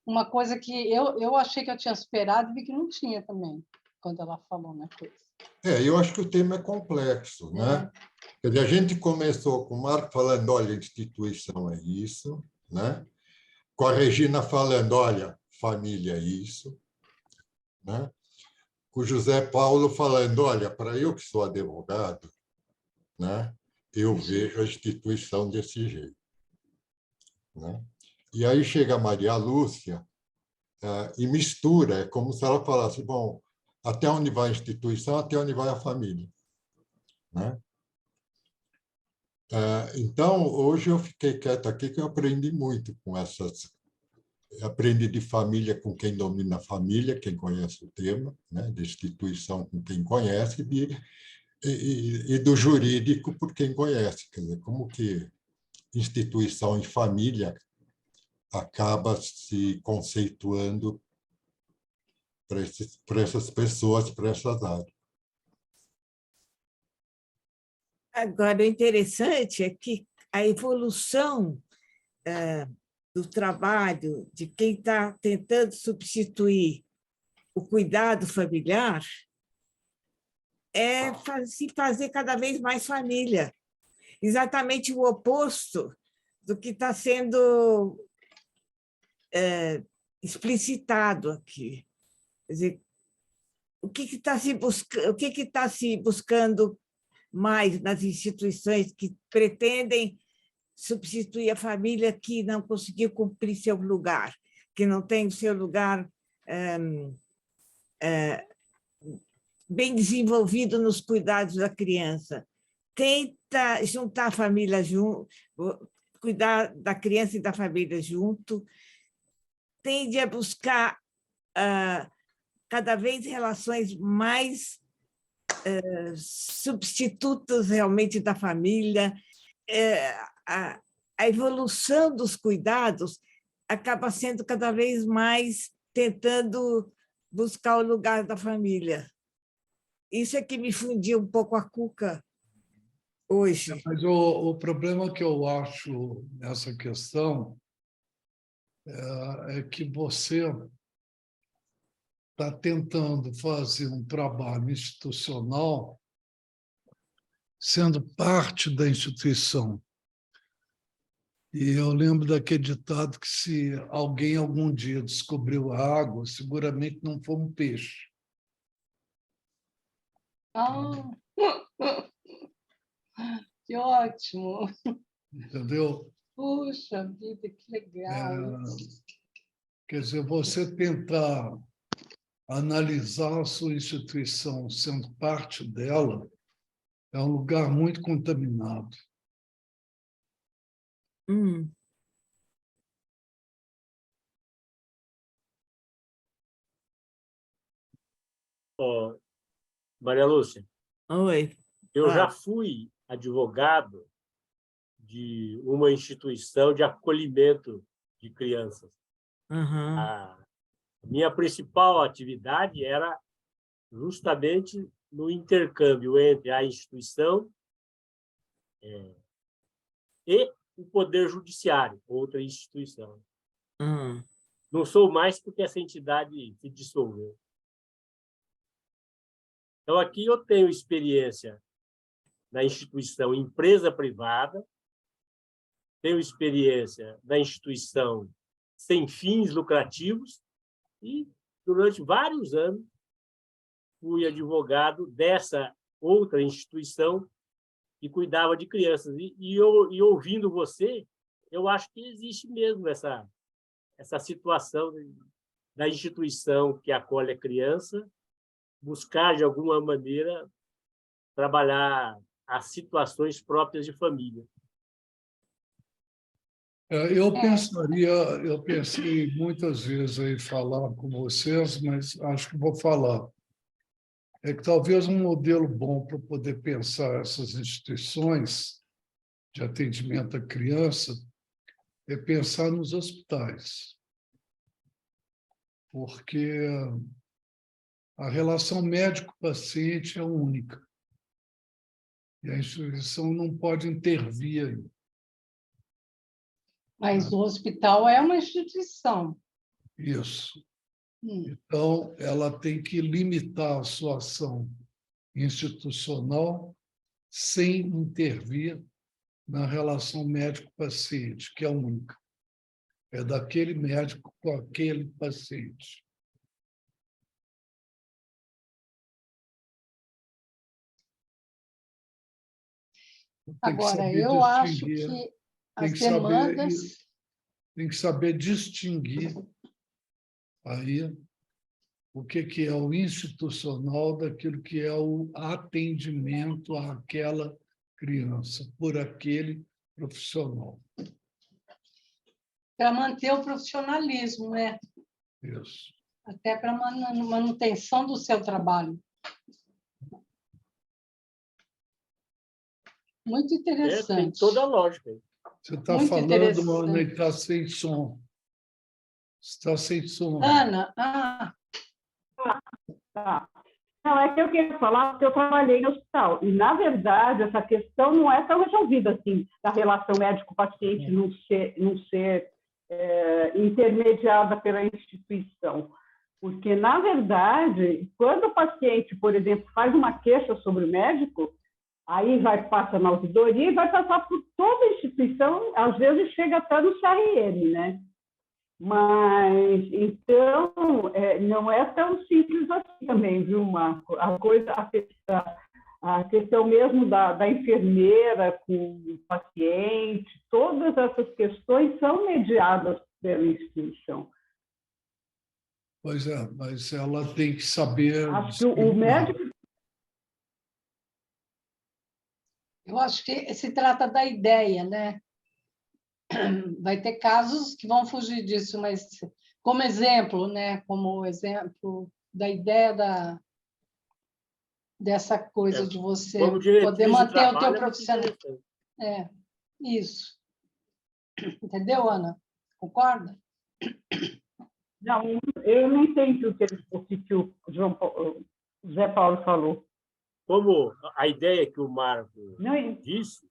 uma coisa que eu achei que eu tinha superado e vi que não tinha também, quando ela falou na coisa. Eu acho que o tema é complexo, né? Quer dizer, a gente começou com o Marco falando, olha, instituição é isso, né? Com a Regina falando, olha, família é isso, né? Com o José Paulo falando, olha, para eu que sou advogado, né? Eu vejo a instituição desse jeito, né? E aí chega a Maria Lúcia e mistura, é como se ela falasse, bom, até onde vai a instituição, até onde vai a família, né? Então, hoje eu fiquei quieto aqui, que eu aprendi muito com essas... Aprendi de família com quem domina a família, quem conhece o tema, né? De instituição com quem conhece, e do jurídico por quem conhece. Quer dizer, como que instituição e família acaba se conceituando para essas pessoas, para essas áreas. Agora, o interessante é que a evolução do trabalho de quem está tentando substituir o cuidado familiar é se fazer cada vez mais família. Exatamente o oposto do que está sendo explicitado aqui. Quer dizer, o que está se buscando mais nas instituições que pretendem substituir a família que não conseguiu cumprir seu lugar, que não tem o seu lugar bem desenvolvido nos cuidados da criança. Tenta juntar a família junto, cuidar da criança e da família junto, tende a buscar cada vez relações mais substitutos realmente da família. A evolução dos cuidados acaba sendo cada vez mais tentando buscar o lugar da família. Isso é que me fundiu um pouco a cuca hoje. Mas o problema que eu acho nessa questão é que você está tentando fazer um trabalho institucional sendo parte da instituição. E eu lembro daquele ditado que se alguém algum dia descobriu a água, seguramente não foi um peixe. Que ótimo! Entendeu? Puxa vida, que legal! Quer dizer, você tentar analisar a sua instituição sendo parte dela é um lugar muito contaminado. Maria Lúcia, Oi. eu já fui advogado de uma instituição de acolhimento de crianças. A minha principal atividade era justamente no intercâmbio entre a instituição e o Poder Judiciário, outra instituição. Não sou mais porque essa entidade se dissolveu. Então, aqui eu tenho experiência na instituição empresa privada, tenho experiência na instituição sem fins lucrativos e, durante vários anos, fui advogado dessa outra instituição que cuidava de crianças. E ouvindo você, eu acho que existe mesmo essa situação da instituição que acolhe a criança buscar, de alguma maneira, trabalhar as situações próprias de família. Eu pensei muitas vezes em falar com vocês, mas acho que vou falar. É que talvez um modelo bom para poder pensar essas instituições de atendimento à criança é pensar nos hospitais. Porque a relação médico-paciente é única. E a instituição não pode intervir aí. Mas o hospital é uma instituição. Isso. Então, ela tem que limitar a sua ação institucional sem intervir na relação médico-paciente, que é única. É daquele médico com aquele paciente. Agora, eu acho que as demandas... Tem que saber distinguir aí o que é o institucional daquilo que é o atendimento àquela criança, por aquele profissional. Para manter o profissionalismo, né? Isso. Até para a manutenção do seu trabalho. Muito interessante. Tem toda a lógica. Você está falando, Ana, e está sem som. Está sem som. Ana, Tá. Não, é que eu queria falar porque eu trabalhei no hospital. E, na verdade, essa questão não é tão resolvida assim, da relação médico-paciente não ser intermediada pela instituição. Porque, na verdade, quando o paciente, por exemplo, faz uma queixa sobre o médico, aí passa na ouvidoria e vai passar por toda a instituição, às vezes chega até no CRM, né? Mas, então, não é tão simples assim também, viu, Marco? A questão mesmo da enfermeira com o paciente, todas essas questões são mediadas pela instituição. Pois é, mas ela tem que saber... Acho que o médico... eu acho que se trata da ideia, né? Vai ter casos que vão fugir disso, mas como exemplo, né? Como exemplo da ideia dessa coisa de você poder manter o teu profissional. Isso. Entendeu, Ana? Concorda? Não, eu não entendi o que o Zé Paulo falou. Como a ideia que o Marco disse,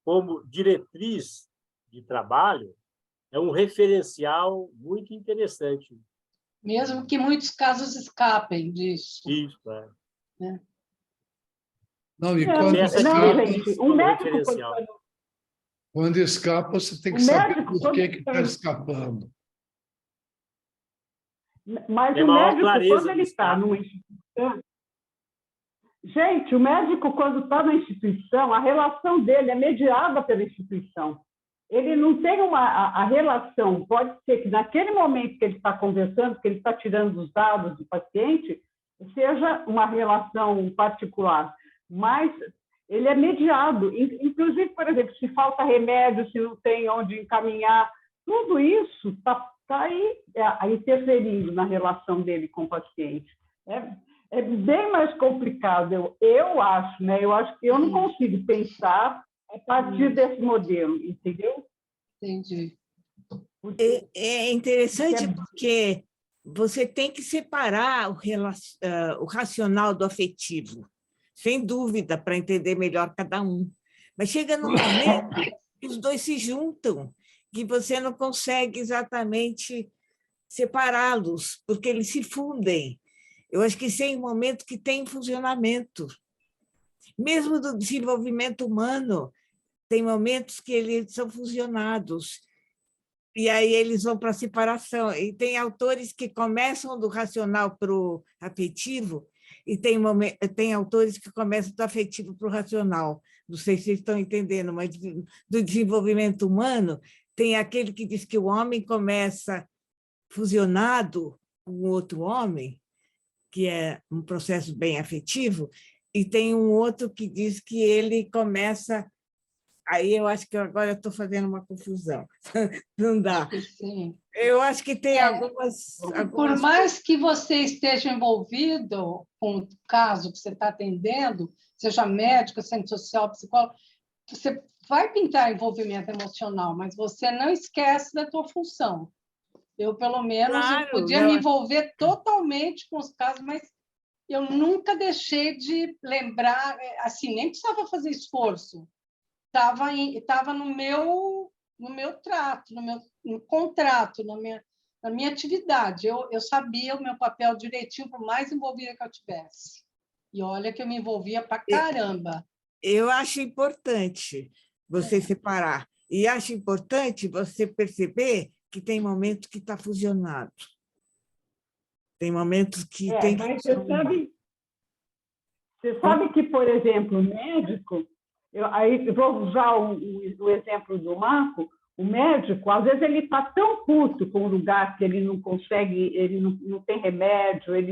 como diretriz de trabalho, é um referencial muito interessante. Mesmo que muitos casos escapem disso. Isso, Não, e quando escapa... Quando escapa, você tem que saber por que está escapando. Mas o médico, quando ele está numa instituição... Gente, o médico, quando está na instituição, a relação dele é mediada pela instituição. Ele não tem a relação, pode ser que naquele momento que ele está conversando, que ele está tirando os dados do paciente, seja uma relação particular, mas ele é mediado. Inclusive, por exemplo, se falta remédio, se não tem onde encaminhar, tudo isso está aí interferindo na relação dele com o paciente. É bem mais complicado, eu acho, né? Eu acho que eu não consigo pensar a partir desse modelo, entendeu? Entendi. É interessante porque você tem que separar o racional do afetivo, sem dúvida, para entender melhor cada um. Mas chega num momento que os dois se juntam, que você não consegue exatamente separá-los, porque eles se fundem. Eu acho que esse é um momento que tem funcionamento. Mesmo do desenvolvimento humano, tem momentos que eles são fusionados, e aí eles vão para a separação. E tem autores que começam do racional para o afetivo, e tem autores que começam do afetivo para o racional. Não sei se vocês estão entendendo, mas do desenvolvimento humano, tem aquele que diz que o homem começa fusionado um outro homem, que é um processo bem afetivo, e tem um outro que diz que ele começa... Aí eu acho que agora eu estou fazendo uma confusão. Não dá. Acho que sim. Eu acho que tem algumas... Por mais que você esteja envolvido com o caso que você está atendendo, seja médico, assistente social, psicólogo, você vai pintar envolvimento emocional, mas você não esquece da tua função. Eu, pelo menos, eu podia me envolver totalmente com os casos, mas eu nunca deixei de lembrar, assim, nem precisava fazer esforço. Estava no meu trato, no contrato, na minha atividade. Eu sabia o meu papel direitinho, por mais envolvida que eu tivesse. E olha que eu me envolvia pra caramba. Eu acho importante você separar. E acho importante você perceber que tem momentos que está fusionado. Tem momentos que tem... Mas você sabe que, por exemplo, o médico... Aí vou usar o exemplo do Marco. O médico, às vezes, ele está tão puto com o lugar que ele não consegue, ele não tem remédio, ele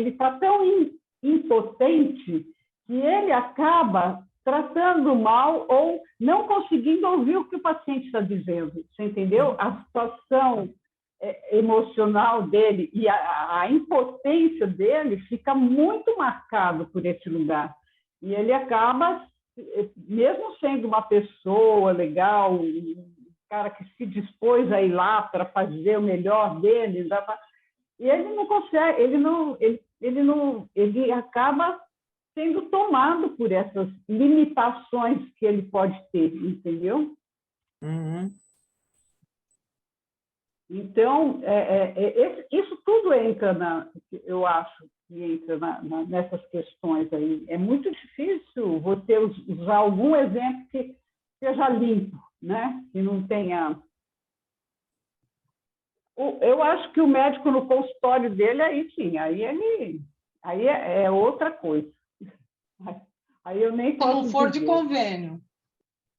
está tão impotente que ele acaba tratando mal ou não conseguindo ouvir o que o paciente está dizendo. Você entendeu? A situação emocional dele e a impotência dele fica muito marcado por esse lugar. E ele acaba, mesmo sendo uma pessoa legal, um cara que se dispôs a ir lá para fazer o melhor dele, e ele não consegue, ele acaba sendo tomado por essas limitações que ele pode ter, entendeu? Uhum. Então, isso tudo entra, eu acho, que entra nessas questões aí. É muito difícil você usar algum exemplo que seja limpo, né? Que não tenha... Eu acho que o médico no consultório dele, aí sim, aí é outra coisa. Aí eu nem posso Se não for dizer. de convênio.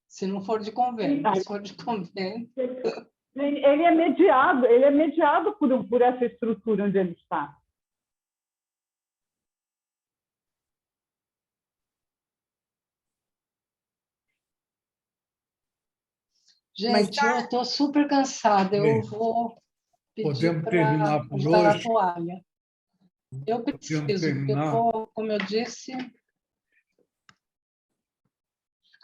Se não for de convênio. Se for de convênio... Ele é mediado por essa estrutura onde ele está. Gente, eu estou super cansada. Eu vou pedir para usar a toalha. Eu preciso, porque como eu disse...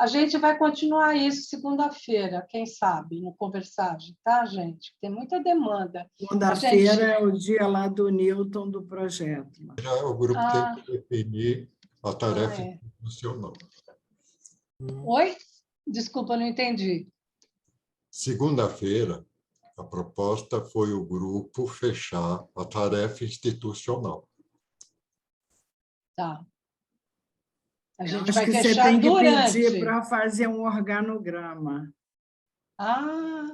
A gente vai continuar isso segunda-feira, quem sabe, no Conversagem, tá, gente? Tem muita demanda. Segunda-feira é o dia lá do Newton do projeto. O grupo tem que definir a tarefa institucional. Oi? Desculpa, não entendi. Segunda-feira, a proposta foi o grupo fechar a tarefa institucional. Tá. A gente Acho vai que fechar você tem que durante. pedir para fazer um organograma. Ah!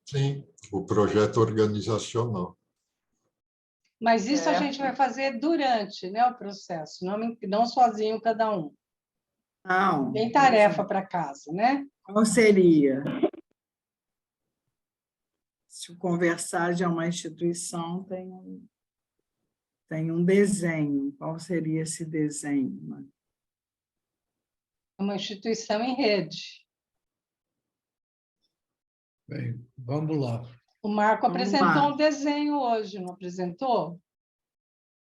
Sim, o projeto organizacional. Mas isso a gente vai fazer durante, né, o processo, não sozinho cada um. Não. Tem tarefa para casa, né? Qual seria? Se o Conversagem é uma instituição, tem um desenho. Qual seria esse desenho? Uma instituição em rede. Bem, vamos lá. O Marco apresentou um desenho hoje, não apresentou?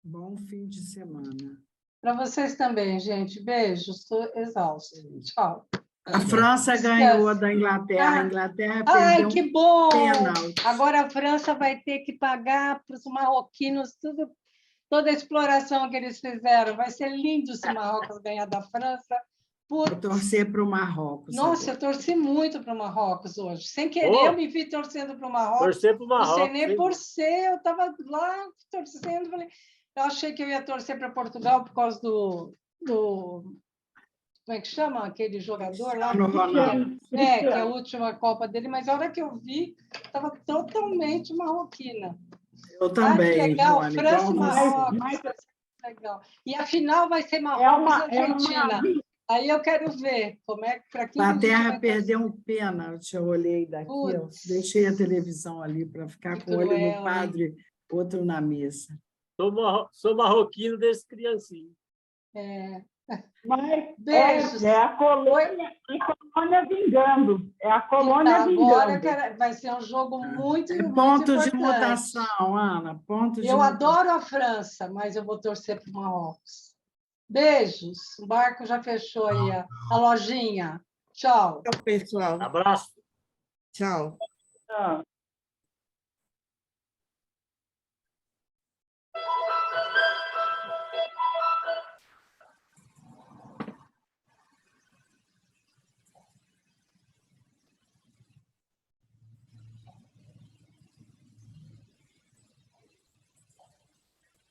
Bom fim de semana. Para vocês também, gente. Beijo, estou exausta. Tchau. A França ganhou da Inglaterra. A Inglaterra perdeu que bom! pênalti. Agora a França vai ter que pagar para os marroquinos toda a exploração que eles fizeram. Vai ser lindo se o Marrocos ganhar da França. Vou torcer para o Marrocos. Nossa, eu torci muito para o Marrocos hoje. Sem querer, eu me vi torcendo para o Marrocos. Torcer para o Marrocos. Não sei nem por ser, eu estava lá torcendo. Falei, eu achei que eu ia torcer para Portugal por causa do como é que chama aquele jogador lá? Que é a última Copa dele, mas a hora que eu vi, estava totalmente marroquina. Eu também. Que legal, Joane, França e Marrocos. Legal. E a final vai ser Marrocos e Argentina. Aí eu quero ver como é que para que A Terra perdeu um pênalti, eu olhei daqui, eu Putz. deixei a televisão ali para ficar Que com o olho cruel, no padre, outro na missa. Sou marroquino desde criancinha. Mas Beijos. é a colônia vingando. É a colônia Então, agora eu vingando. vai ser um jogo muito, É muito ponto de importante. mutação, Ana, ponto de Eu mutação. adoro a França, mas eu vou torcer para o Marrocos. Beijos. O barco já fechou aí a lojinha. Tchau. Tchau, pessoal. Abraço. Tchau. Ah.